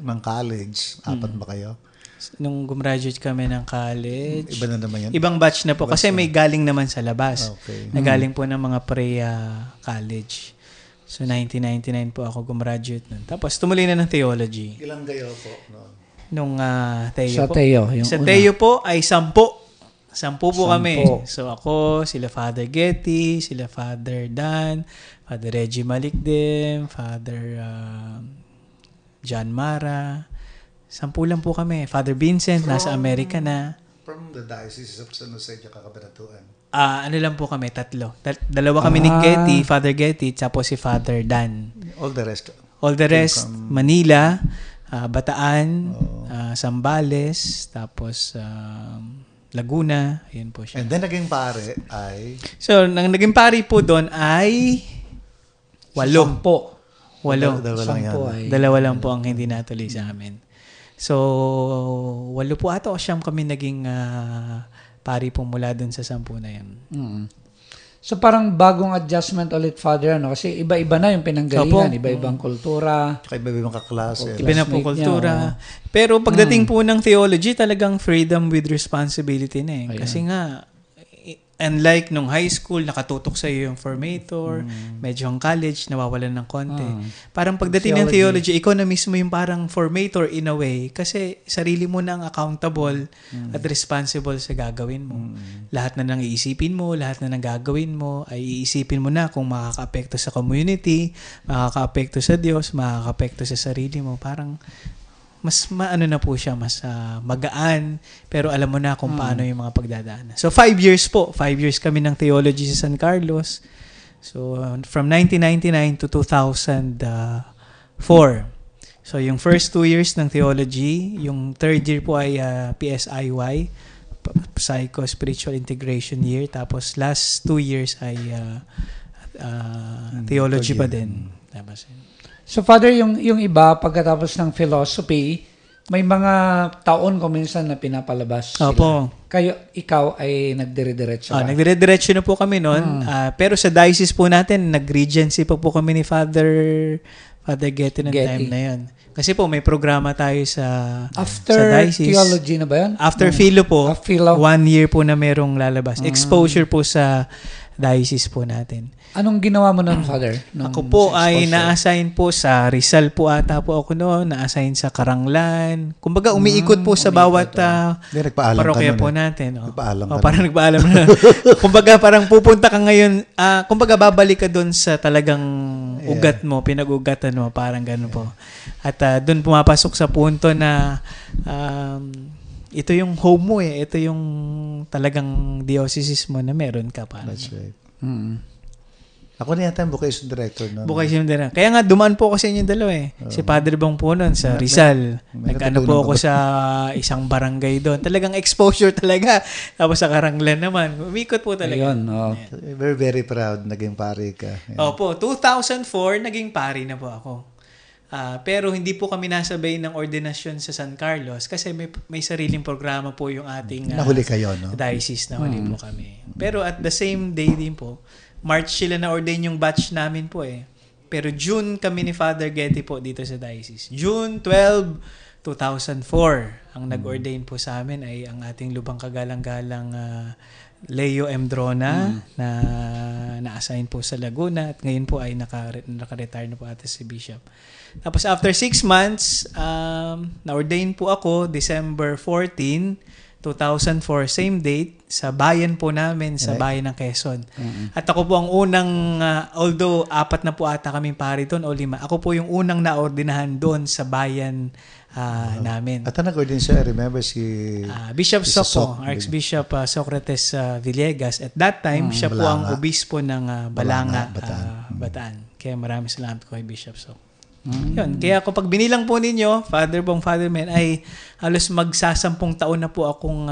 ng college. Apat ba kayo? Nung gumraduate kami ng college. Iba na naman yan? Ibang batch na po. Kasi may galing naman sa labas. Okay. Nagaling po ng mga college. So, 1999 po ako gumraduate nun. Tapos, tumuloy na ng theology. Ilang kayo po? No? Nung Teo Sa po. Teo, yung sa una. Teo po ay 10. 10 po kami. So, ako, sila Father Getty, sila Father Dan, Father Reggie Malikdim, Father John Mara. 10 lang po kami. Father Vincent, nasa Amerika na. from the Diocese of San Jose at Cabanatuan? Ano lang po kami, tatlo. Dalawa kami ni Getty, Father Getty, tapos si Father Dan. All the rest? All the rest, Manila, Bataan, Zambales, tapos Laguna, yun po siya. And then naging pare ay? So, naging pari po doon ay 8. Dalawa lang yan. Dalawa lang po ang hindi natuloy sa amin. So, 8 po ata o 9 kami naging pari po mula dun sa 10 na yan. So parang bagong adjustment ulit, Father, ano? Kasi iba-iba na yung pinanggalingan, iba-ibang kultura. Tsaka iba-ibang kaklase. Iba na po kultura. Pero pagdating po ng theology, talagang freedom with responsibility na eh. Kasi nga, unlike nung high school, nakatutok sa iyo yung formator, medyo ang college, nawawalan ng konti. Parang pagdating ng theology, ikaw na mismo yung parang formator in a way kasi sarili mo na ang accountable at responsible sa gagawin mo. Lahat na nang iisipin mo, lahat na nang gagawin mo, ay iisipin mo na kung makaka-apekto sa community, makaka-apekto sa Diyos, makaka-apekto sa sarili mo. Parang mas maano na po siya, mas magaan, pero alam mo na kung paano yung mga pagdadaanan. So 5 years po, 5 years kami ng theology sa San Carlos. So from 1999 to 2004. So yung first 2 years ng theology, yung third year po ay PSIY, Psycho-Spiritual Integration Year, tapos last 2 years ay theology pa din. Tapos So Father, yung iba, pagkatapos ng philosophy, may mga taon ko minsan na pinapalabas sila. Opo. Ikaw ay nagdire-diretso ka? Nagdire-diretso na po kami noon. Pero sa diocese po natin, nag-regency pa po kami ni Father Getty ng time na yun. Kasi po, may programa tayo sa diocese. Theology na ba yun? After Philo po, Philo. 1 year po na merong lalabas. Exposure po sa diocese po natin. Anong ginawa mo noon, Father? Ako po ay na-assign po sa Rizal po ata po ako noon, na-assign sa Karanglan. Kumbaga umiikot po sa bawat parokya po natin. Parang nagpaalam na. Kumbaga parang pupunta ka ngayon, kumbaga babalik ka doon sa talagang ugat mo, pinag-ugatan mo, parang gano'n po. At doon pumapasok sa punto na ito yung home mo eh. Ito yung talagang diocese mo na meron ka pa. That's right. Ako na yata yung vocation director. Vocation director. Kaya nga, dumaan po ako sa inyong dalawa eh. Si Padre Bong po nun sa Rizal. Nag-ano po ako sa isang barangay doon. Talagang exposure talaga. Tapos sa Karanglan naman. Umikot po talaga. Ayun, We're very proud. Naging pari ka. Opo, 2004, naging pari na po ako. Pero hindi po kami nasabay ng ordinasyon sa San Carlos kasi may sariling programa po yung ating nahuli kayo, no? Diocese. Nahuli po kami. Pero at the same day din po, March sila na-ordain yung batch namin po eh. Pero June kami ni Father Getty po dito sa diocese. June 12, 2004, ang nag-ordain po sa amin ay ang ating lubang kagalang-galang Leo M. Drona na na-assign po sa Laguna at ngayon po ay naka-retire na po ata si Bishop. Tapos after 6 months, na-ordain po ako December 14, 2004, same date, sa bayan po namin, sa bayan ng Quezon. At ako po ang unang, although 4 na po ata kaming pari doon o 5, ako po yung unang naordinahan doon sa bayan namin. At nag-ordin siya, I remember si Bishop Soco, Archbishop Socrates Villegas. At that time, siya po ang obispo ng Balanga, Bataan. Kaya maraming salamat ko kay Bishop Soco. Yun. Kaya kapag binilang po ninyo, Father Bong, Father Men, ay halos magsasampung taon na po akong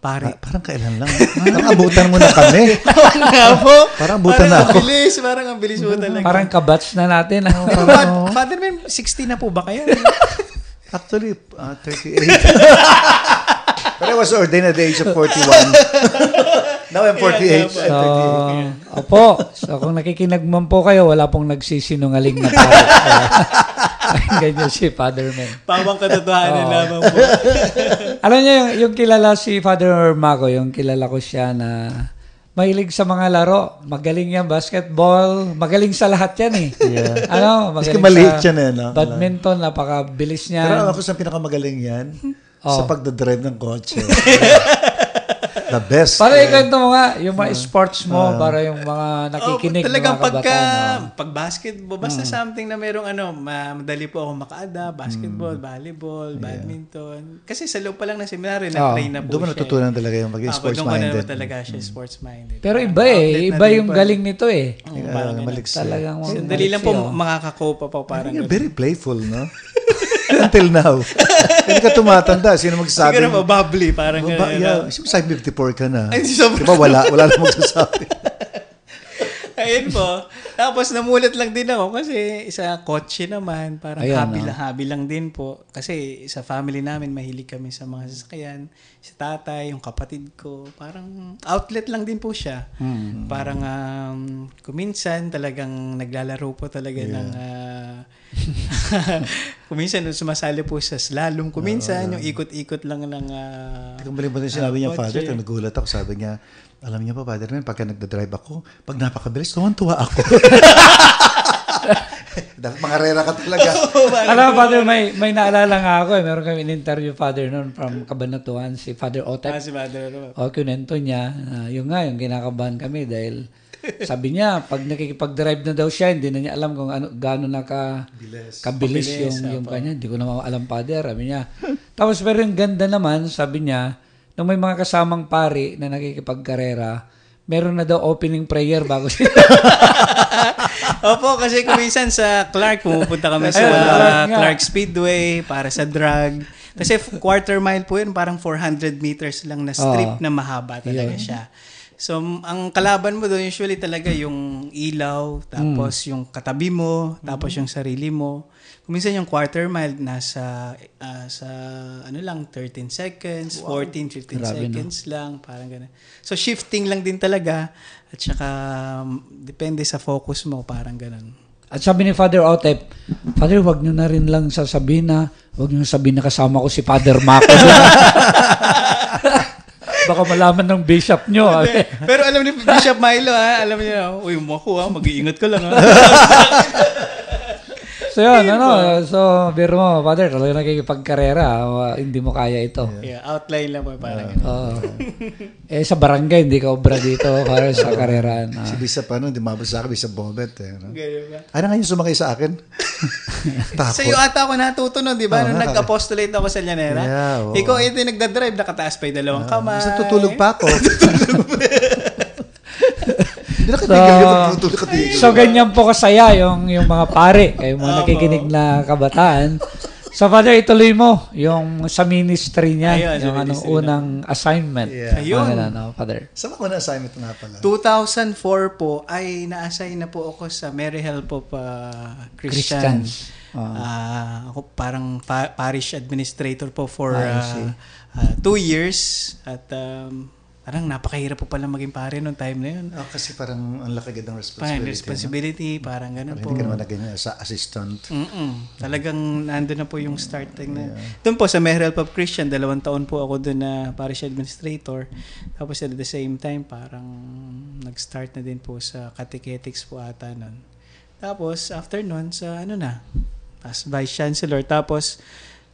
pari. Parang kailan lang. Parang abutan mo na kami. Parang abutan na ako. Parang ang bilis mo talaga. Parang kabats na natin. Father Men, 60 na po ba kayo? Actually, 38. But I was ordained at the age of 41. Now I'm 48. Opo. So kung nakikinig man po kayo, wala pong nagsisinungaling na pare. Ganyan si Father Men. Pawang katotohanan lamang po. Alam niyo, yung kilala si Father Maco, yung kilala ko siya na mahilig sa mga laro. Magaling yan, basketball. Magaling sa lahat yan eh. Yeah. Magaling maliit sa yan eh, no? badminton, napakabilis niyan. Pero ako sa pinakamagaling yan, sa pagdadrive ng kotse. The best. Para ikwento mo nga, yung mga sports mo, para yung mga nakikinig, talagang mga kabataan. pag basketball, basta something na merong madali po ako makaada, basketball, volleyball, badminton. Kasi sa loob pa lang ng seminaryo, na-train na po Doon mo natutunan talaga yung maging doon ko na sports-minded. talaga siya sports-minded. Pero iba iba yung galing nito eh. Maligsi. Talagang Dali lang po makakakopa po parang You're very playful, no? Until now. Hindi ka tumatanda. Sino magsasabi? siguro bubbly, parang Yeah, siyempre 54 ka na. Ay, sobrang- Diba wala na magsasabi. Ayun po. Tapos namulat lang din ako kasi sa kotse naman, parang habi lang din po. Kasi sa family namin, mahilig kami sa mga sasakyan. Si tatay, yung kapatid ko, parang outlet lang din po siya. Parang kuminsan talagang naglalaro po talaga ng... kuminsan sumasali po sa slalom. Kuminsan yung ikot-ikot lang ng... Kung malimutan sinabi niya, Father, nung nagulat ako, sabi niya, alam niya pa, Father, pagka nagdadrive ako, pag napakabilis, tuwan-tuwa ako. Dapat mangarera ka talaga. Alam mo, Father, may naalala nga ako eh. Meron kami in-interview, Father, noon from Cabanatuan, si Father Otep. si Father. O, kunento niya, yung kinakabahan kami dahil sabi niya, pag nakikipag-drive na daw siya, hindi na niya alam kung gaano kabilis yung kanya. Hindi ko naman alam, Father. Sabi niya. Tapos, pero yung ganda naman, sabi niya, nung may mga kasamang pari na nakikipagkarera, meron na daw opening prayer bago siya. Opo, kasi kuminsan sa Clark, pumupunta kami sa Clark Speedway para sa drag. Kasi quarter mile po yun, parang 400 meters lang na strip na mahaba talaga siya. So, ang kalaban mo doon usually talaga yung ilaw, tapos yung katabi mo, tapos yung sarili mo. Kuminsan yung quarter mile nasa sa 13 seconds, 14, 15 seconds lang, parang gano'n. So, shifting lang din talaga at saka depende sa focus mo, parang gano'n. At sabi ni Father Otep, Father, wag nyo na rin lang sasabihin na, wag nyo sabihin na kasama ko si Father Mako. Baka malaman ng bishop nyo. Pero alam ni Bishop Milo, alam niya, uy, Mako, mag-iingat ka lang. So yun, so biro mo, Father, talaga nakikipagkarera, hindi mo kaya ito. Yeah, outline lang po, parang sa barangay, hindi ka obra dito para sa kareraan. Si Bishop, hindi mabasa sa akin, Bishop Bobet. No? Ganyan ba? Ano nga yung sumakay sa akin? Sa iyo ata ako natuto nun, di ba? Nung nag-apostolate ako sa Llanera. Yeah, ikaw ito yung nagdadrive, nakataas pa yung dalawang kamay. Basta tutulog pa ako. Hindi nakatigil yung tutulog katigil. So ganyan po kasaya yung mga pare, kayo mga nakikinig na kabataan. So Father, ituloy mo yung sa ministry niya, yung unang assignment. Ayun. Father. Saan ako na assignment nga pala? 2004 po ay na-assign na po ako sa Mary Help of Christians. Ako parang parish administrator po for 2 years at parang napakahirap po pala maging pare noong time na yun. Kasi parang ang laki ng responsibility. Parang ganun po. Hindi ka naman naging sa assistant. Talagang nandun na po yung starting na. Doon po sa Mary Help of Christian, 2 taon po ako doon na parish administrator. Tapos at the same time, parang nag-start na din po sa catechetics po ata nun. Tapos after nun, sa as Vice Chancellor. Tapos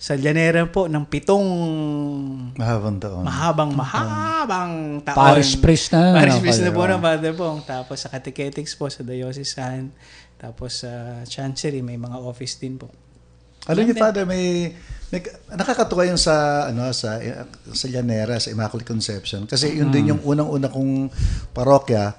sa Llanera po ng 7 mahabang taon. Mahabang taon. Parish priest na. Parish priest na po ng Father Bong. Tapos sa catechetics po sa diocesan. Tapos sa chancery may mga office din po. Alam niyo, Father, may nakakatuwa yung sa Llanera, sa Immaculate Conception. Kasi yun din yung unang-una kong parokya.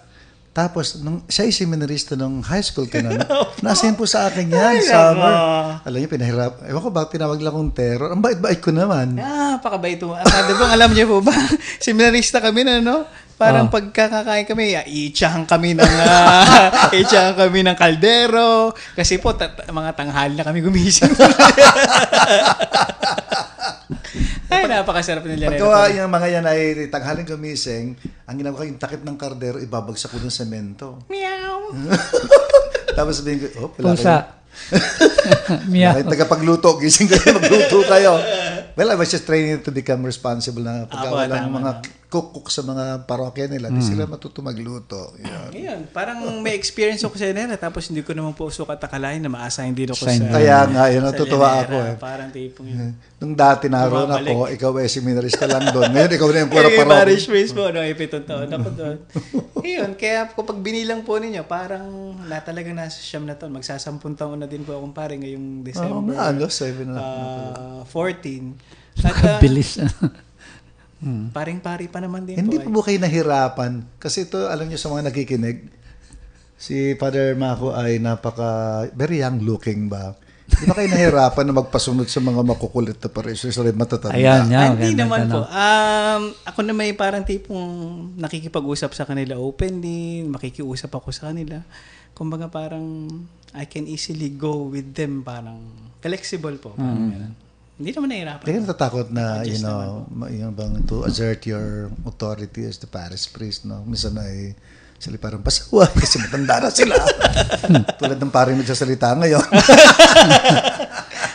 Tapos, siya ay seminarista ng high school ka na. Nasin po sa akin yan, summer. Alam niyo, pinahirap. Ewan ko ba, tinawag lang akong terror. Ang bait-bait ko naman. Pakabait mo. Father Bong, alam niyo po ba, seminarista kami na, Parang pagkakakain kami, iitsahan kami ng kaldero. Kasi po, mga tanghali na kami gumising. Ay, napakasarap nila. Pagkawa yung mga yan ay tanghaling gumising, ang ginagawa ko yung takip ng kardero, ibabagsak ko ng semento. Meow! Tapos sabihin ko, Pusa. Meow. Tagapagluto, gising kayo, magluto kayo. Well, I was just training to become responsible na pagkawalan ng mga cook sa mga parokya nila, di sila matuto magluto. Yan. Ngayon, parang may experience ako sa Llanera, tapos hindi ko naman po sukat akalain na maassign din ako Sign sa... Kaya nga, yun, sa natutuwa Llanera. ako eh. Parang tipong yun. Nung dati naroon Bumabalik. ako, ikaw ay seminarista lang doon. Ngayon, ikaw na yung pura Yung parokya. parish priest po, no, ay 7 taon ako doon. Ngayon, kaya kapag binilang po ninyo, parang talagang nasa 9 na taon. Magsasampung taon na din po akong pare ngayong Oo December nga, 7 na. 14. At Bilis. paring-pari pa naman din Hindi po. po ba kayo nahirapan? Kasi ito, alam niyo sa mga nakikinig, si Father Mako ay very young looking ba? Hindi ba kayo nahirapan na magpasunod sa mga makukulit na parishioners na matatanda? Ayan, yan. Hindi ganda naman po. tanong. Ako na may parang tipong nakikipag-usap sa kanila openly, makikiusap ako sa kanila. Kumbaga parang I can easily go with them, parang flexible po. Parang ganun. Hindi naman nahirapan. Hindi ka natatakot na, Adjust yung bang to assert your authority as the parish priest, no? Minsan ay sila parang pasaway kasi matanda na sila. Tulad ng parang nagsasalita ngayon.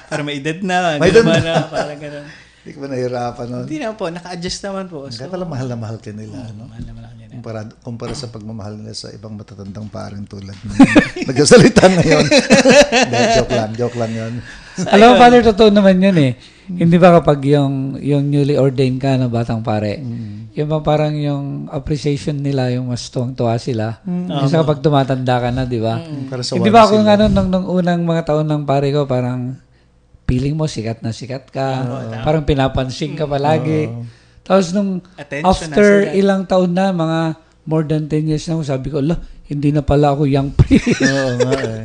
Para may edad na. May May edad na. na. Parang ganun. Hindi ka ba nahirapan nun? Hindi naman po. Naka-adjust naman po. Kaya pala mahal na mahal ka nila, no? Mahal naman ako yan. Kumpara sa pagmamahal nila sa ibang matatandang parang tulad ng nagsasalita ngayon. Hindi, joke lang yun. Alam mo, Father, totoo naman yun eh. Hindi ba kapag yung newly ordained ka na batang pare, yung ba parang yung appreciation nila, yung mas tuwang-tuwa sila. Kasi kapag tumatanda ka na, di ba? Para sa Hindi ba ako nga nung unang mga taon ng pare ko, parang feeling mo sikat na sikat ka. Parang pinapansin ka palagi. Tapos nung Attention after na sila. ilang taon na, mga more than 10 years na, sabi ko, hindi na pala ako young priest. Oo nga eh.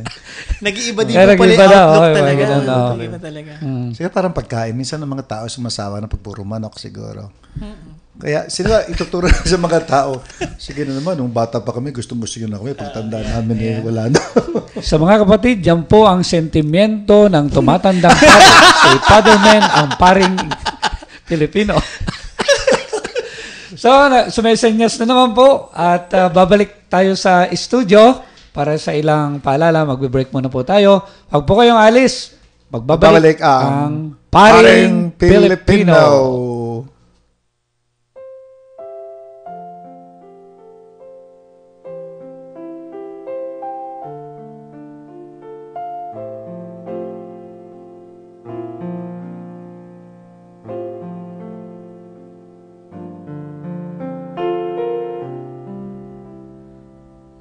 Nag-iiba din Kaya po pala yung nag-iba na, outlook okay, talaga. ganun, oo. Nag-iiba talaga. Sige, parang pagkain. Minsan ng mga tao sumasawa ng pagpuro manok siguro. Kaya sila ituturo sa mga tao. Sige na naman, nung bata pa kami, gusto-gusto na kami. Pagtanda namin, wala na. Sa mga kapatid, dyan po ang sentimiento ng tumatandang pare. Si Father Men, ang paring Pilipino. So, sumesenyas na naman po at babalik tayo sa studio para sa ilang paalala. Magbe-break muna po tayo. Huwag po kayong alis. Magbabalik ang Paring Pilipino.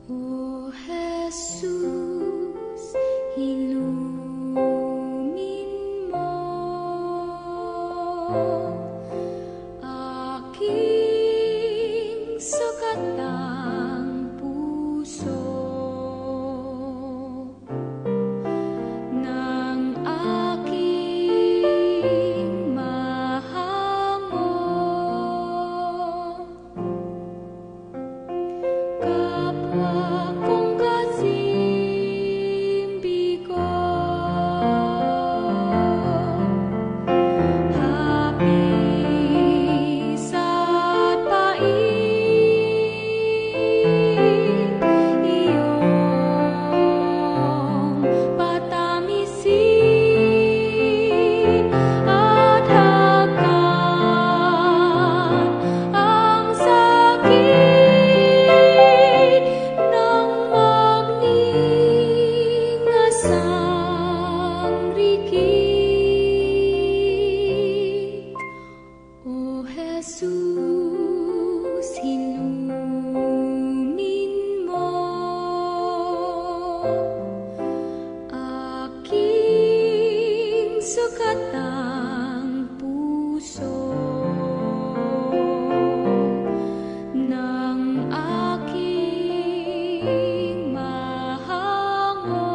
O Jesus, ilumin mo aking sukatang puso ng aking mahango. Kapwa kong kasimbi ko, hapis at pait, iyong patamisin at hagkan ang sakit ng magningasang rikit. O Jesus, ilumin mo aking sukatang puso ng aking mahango.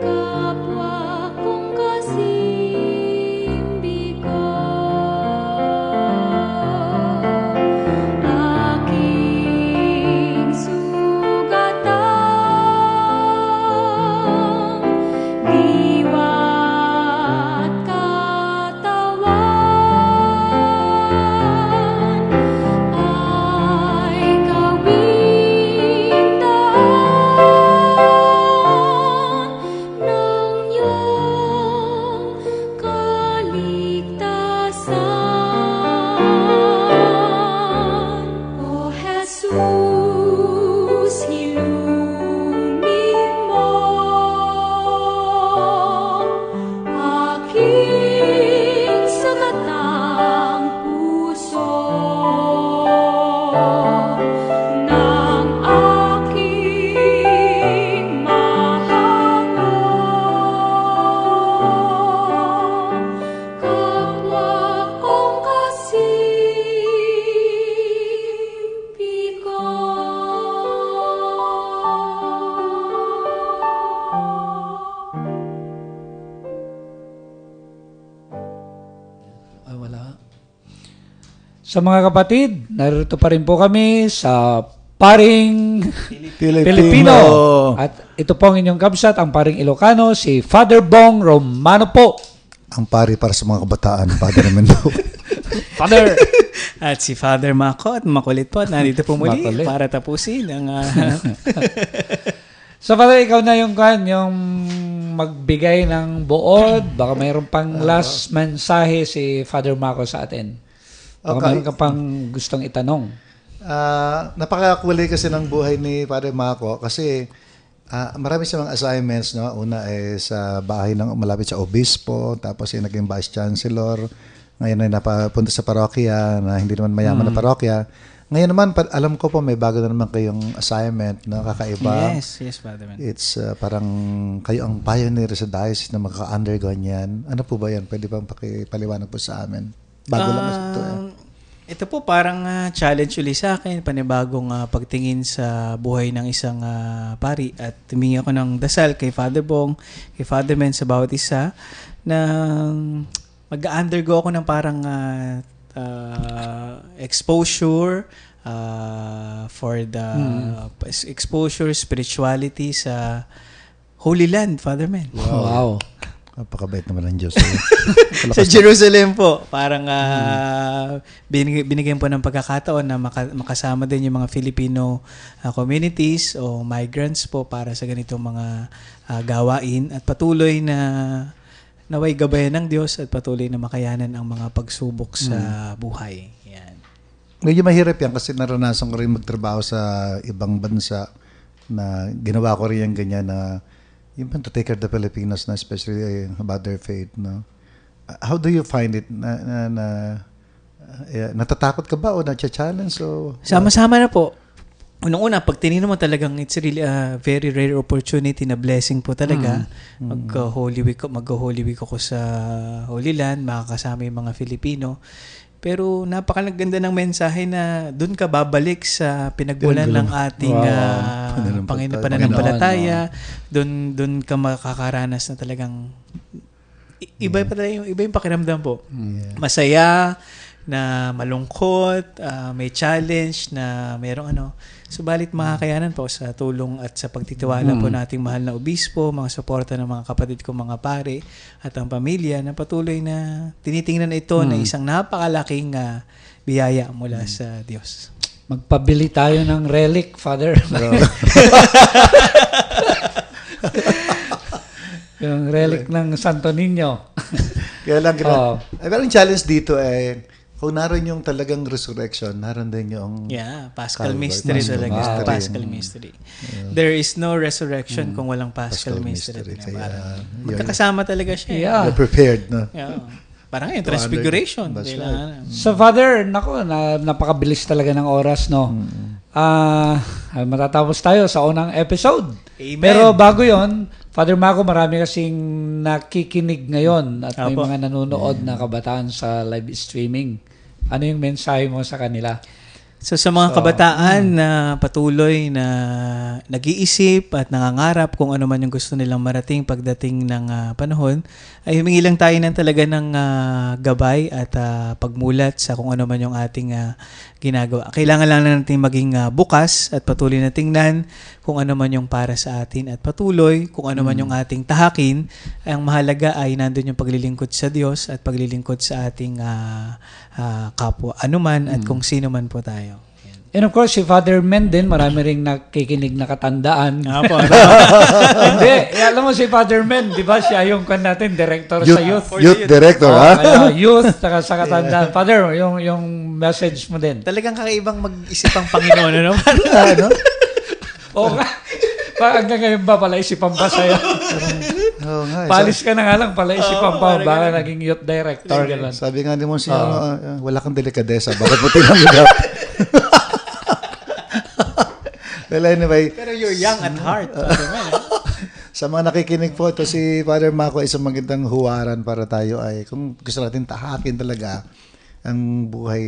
Kapwa kong kasimbi ko, Ay, wala. Sa mga kapatid, narito pa rin po kami sa Paring Pilipino. At ito po ang inyong kabsat, ang Paring Ilocano, si Father Bong Romano po. Ang pari para sa mga kabataan, Father Mendo. Father! At si Father Mako at makulit po. Nandito po muli Makulit. para tapusin ang... So, Father, ikaw na yung magbigay ng buod. Baka mayroon pang last mensahe si Father Mako sa atin. Baka Okay. mayroon ka pang gustong itanong. Napakakulay kasi ng buhay ni Father Mako kasi marami siyang mga assignments, no? Una ay sa bahay ng malapit sa obispo, tapos yung naging vice chancellor. Ngayon ay napapunta sa parokya na hindi naman mayaman na parokya. Ngayon naman, alam ko po may bago na naman kayong assignment, no? Kakaiba. Yes, Father Man. It's parang kayo ang pioneer sa diocese na makaka-undergo niyan. Ano po ba yan? Pwede bang pakipaliwanag po sa amin? Bago lang kasi ito. Ito po parang challenge ulit sa akin, panibagong pagtingin sa buhay ng isang pari at humingi ako ng dasal kay Father Bong, kay Father Men sa bawat isa na mag-undergo ako ng parang exposure for the exposure, spirituality sa Holy Land, Father Men. Wow. Napakabait naman ng Diyos. Sa Jerusalem po, parang binigyan po ng pagkakataon na makasama din yung mga Filipino communities o migrants po para sa ganitong mga gawain at patuloy na naway gabayan ng Diyos at patuloy na makayanan ang mga pagsubok sa buhay. Yan. Medyo mahirap yan kasi naranasan ko rin magtrabaho sa ibang bansa na ginawa ko rin yung ganyan na yung to take care of the Filipinos na especially about their faith, no? How do you find it? Natatakot ka ba o na-challenge? So, Sama-sama na po. Unang-una, pag tinignan mo talagang it's really a very rare opportunity na blessing po talaga. Mag-Holy Week ako sa Holy Land, makakasama yung mga Filipino. Pero napakaganda ng mensahe na doon ka babalik sa pinagmulan ng ating pananampalataya. Doon ka makakaranas na talagang iba yung pakiramdam po. Masaya, na malungkot, may challenge, na mayroong Subalit makakayanan po sa tulong at sa pagtitiwala po nating mahal na obispo, mga suporta ng mga kapatid ko, mga pare, at ang pamilya na patuloy na tinitingnan ito na isang napakalaking biyaya mula sa Diyos. Magpabili tayo ng relic, Father. Yung relic ng Santo Niño. Kaya lang, pero yung challenge dito kung naroon yung talagang resurrection, naroon din yung Paschal Mystery talaga. Paschal Mystery. There is no resurrection kung walang Paschal Mystery. Kaya, magkakasama talaga siya. You're prepared, no? Parang yung Transfiguration. So, Father, napakabilis talaga ng oras, no? Matatapos tayo sa unang episode. Amen. Pero bago yon, Father Mako, marami kasing nakikinig ngayon at may mga nanonood na kabataan sa live streaming. Ano yung mensahe mo sa kanila? So sa mga kabataan na patuloy na nag-iisip at nangangarap kung ano man yung gusto nilang marating pagdating ng panahon, ay humingi lang tayo talaga ng gabay at pagmulat sa kung ano man yung ating ginagawa. Kailangan lang natin maging bukas at patuloy na tingnan kung ano man yung para sa atin at patuloy kung ano man yung ating tahakin. Ang mahalaga ay nandun yung paglilingkod sa Diyos at paglilingkod sa ating kapwa anuman at kung sino man po tayo. And of course, si Father Men din, marami ring nakikinig na katandaan. Hindi, alam mo si Father Men, di ba siya yung natin, director sa youth. Youth director, ha? Youth, saka sa katandaan. Father, yung message mo din. Talagang kakaibang mag-isip ang Panginoon, ano? Ano? Oo nga. Hanggang ngayon ba pala isipan pa sa'yo? Palis ka na nga lang, pala isipan pa. Baka naging youth director. Sabi nga ni Monsignor, wala kang delikadesa. Bakit mo tinanggap? Well, anyway. Pero you're young at heart. Sa mga nakikinig po, ito si Father Mako ay isang magandang huwaran para tayo ay kung gusto natin tahakin talaga ang buhay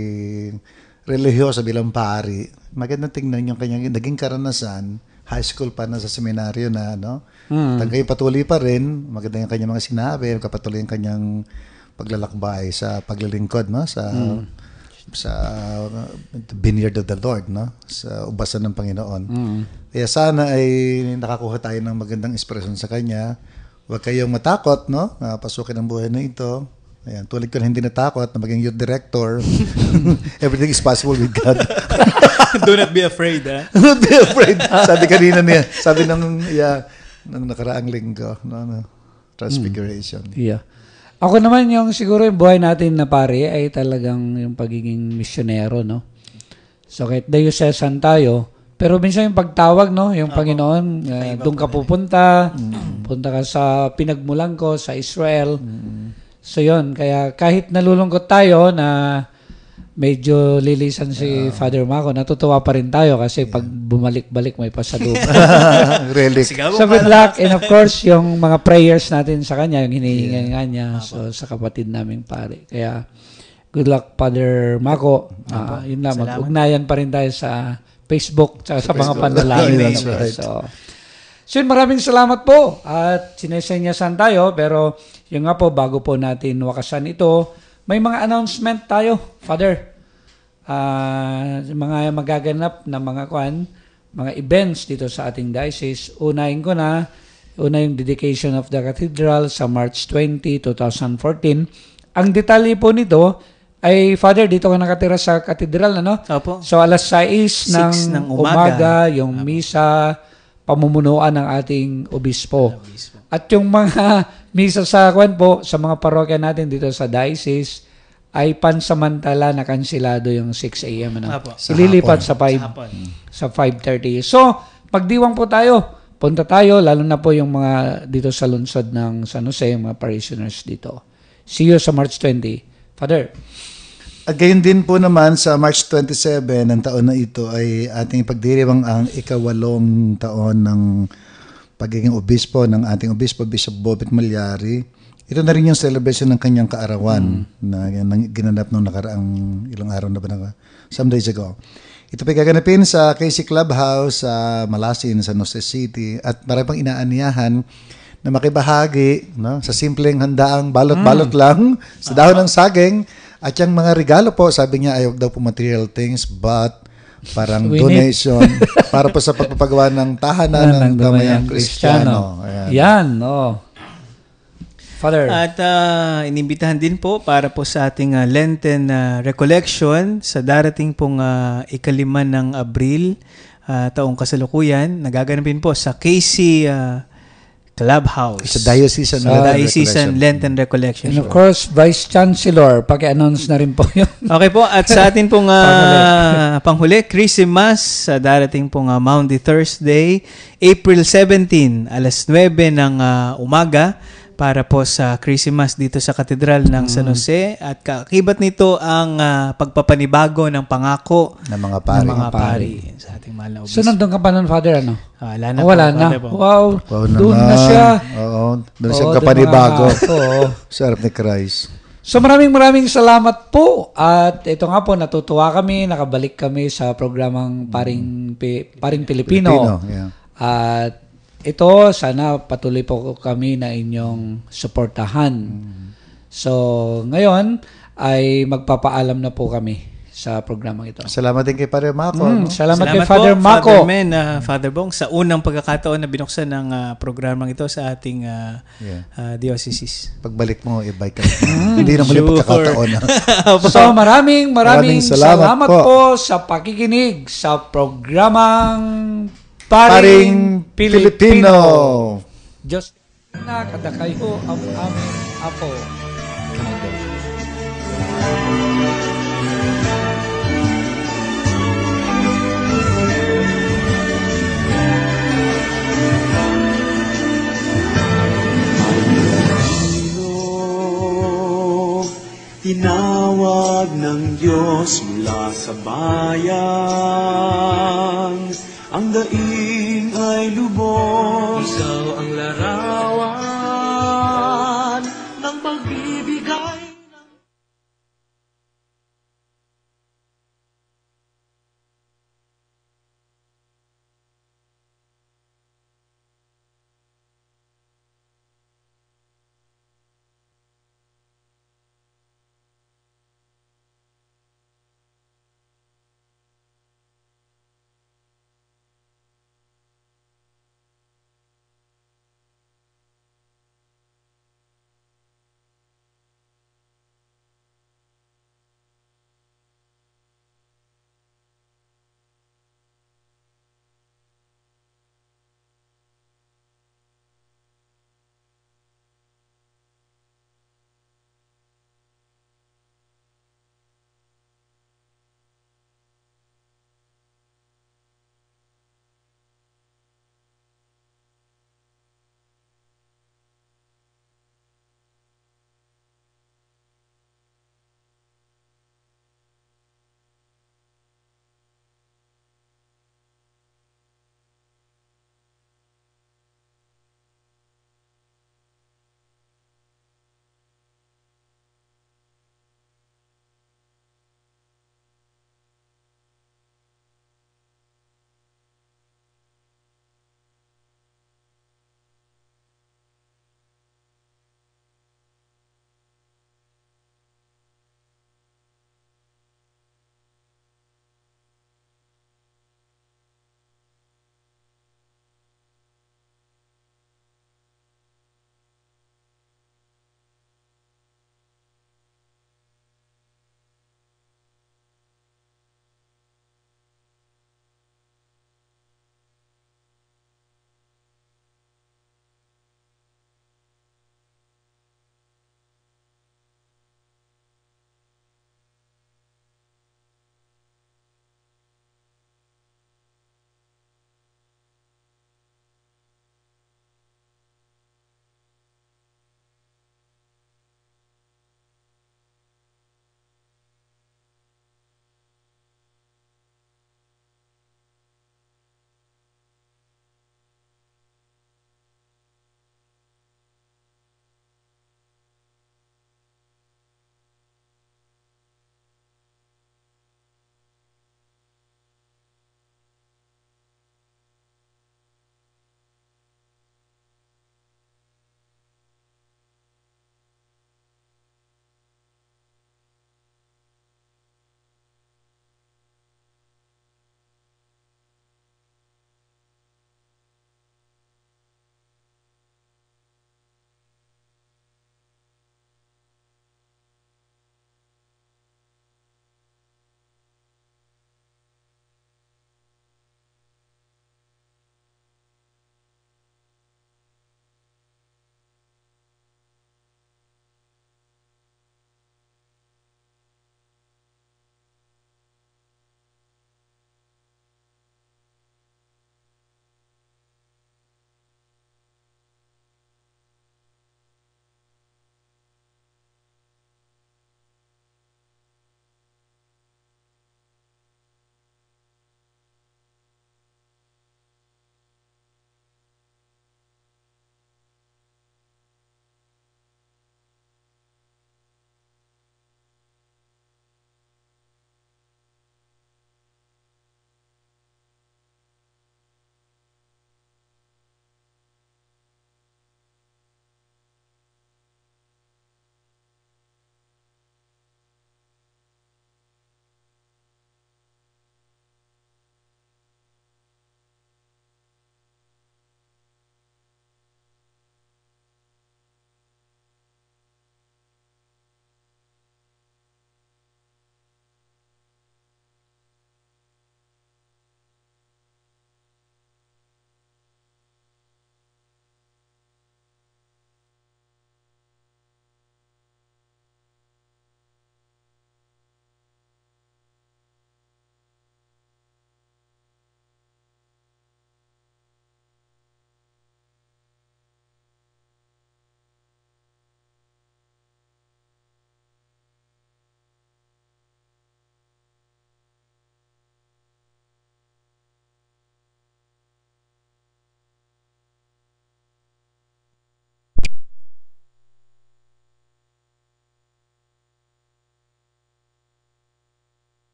relihiyoso bilang pari. Magandang tingnan yung kanyang naging karanasan, high school pa na sa seminaryo na, no? Tagay patuloy pa rin, maganda yung kanyang mga sinabi, kapatuloy yung kanyang paglalakbay sa paglilingkod, no? Sa vineyard of the Lord, no? Sa ubasan ng Panginoon. Kaya sana ay nakakuha tayo ng magandang inspirasyon sa Kanya. Huwag kayong matakot, no? Pasukin ang buhay na ito. Ayan, tulad ko na hindi natakot na maging youth director. Everything is possible with God. Do not be afraid, ha? Don't be afraid. Sabi kanina niya, sabi ng nakaraang linggo, no? Transfiguration. Yeah. Ako naman siguro yung buhay natin na pare ay talagang yung pagiging misyonero, no? So kahit diocesan tayo, pero minsan yung pagtawag, no? Yung Panginoon, doon ka pupunta, punta ka sa pinagmulan ko sa Israel. So yun, kaya kahit nalulungkot tayo na medyo lilisan si Father Mako, natutuwa pa rin tayo kasi pag bumalik-balik may pasalubong. Relic. So good luck, and of course, yung mga prayers natin sa kanya, yung hinihinga nga niya, so sa kapatid naming pare. Kaya good luck, Father Mako. Yun lang, mag-ugnayan pa rin tayo sa Facebook, sa mga panalangin. That's right. So maraming salamat po at sinesenyasan tayo, pero yung nga po, bago po natin wakasan ito, may mga announcement tayo, Father. Mga magaganap na mga events dito sa ating diocese. Unahin ko na, yung dedication of the cathedral sa March 20, 2014. Ang detalye po nito ay, Father, dito ka nakatira sa cathedral, ano? Opo. So, alas 6 ng umaga, yung misa, pamumunuan ng ating obispo. At yung mga misa sa sa mga parokya natin dito sa diocese ay pansamantala na kansilado yung 6 a.m. Ano? Ililipat sa 5:30. So, pagdiwang po tayo, punta tayo, lalo na po yung mga dito sa lungsod ng San Jose, yung mga parishioners dito. See you sa March 20. Father. At gayon din po naman sa March 27 ng taon na ito ay ating pagdiriwang ang ika-8 taon ng pagiging obispo ng ating obispo, Bishop Bobet Malyari. Ito na rin yung celebration ng kanyang kaarawan na ginanap nung nakaraang ilang araw na ba some days ago. Ito pa gaganapin sa KC Clubhouse sa Malasin, San Jose City, at marami pang inaaniyahan na makibahagi, no, sa simpleng handaang balot-balot lang sa dahon ng saging. At yung mga regalo po, sabi niya, ayaw daw po material things, but parang donation para po sa pagpapagawa ng tahanan ng Gamayang Kristiyano. Yan, Father. At inimbitahan din po para po sa ating Lenten recollection sa darating pong 5 ng Abril, taong kasalukuyan. Nagaganapin po sa KC Clubhouse. It's a diocesan Lenten recollection. And of course, Vice Chancellor, paki-announce na rin po yun. Okay po, at sa atin pong panghuli, Christmas, darating pong Maundy Thursday, April 17, alas 9 ng umaga, para po sa Christmas dito sa Katedral ng San Jose. At kakibat nito ang pagpapanibago ng pangako ng mga pari sa ating mahal na obispo. So, nandun ka pa nun, Father, ano? Wala na. Wow, doon na siya. Oo, doon siya kapanibago. Sarap ni Christ. So maraming salamat po. At ito nga po, natutuwa kami, nakabalik kami sa programang Paring Pilipino. Yeah. At ito, sana patuloy po kami na inyong suportahan. So ngayon ay magpapaalam na po kami sa programang ito. Salamat din kay Father Mako. Salamat kay Father Mako. Father Bong, sa unang pagkakataon na binuksan ng programang ito sa ating diocese. Pagbalik mo, i-bike ka. Hindi naman yung pagkakataon. So maraming salamat po sa pakikinig sa programang Paring Pilipino. Diyos na kada kayo ang aming apo. Tinawag ng Diyos mula sa bayan, ang daing ay lubos. Ikaw ang larawan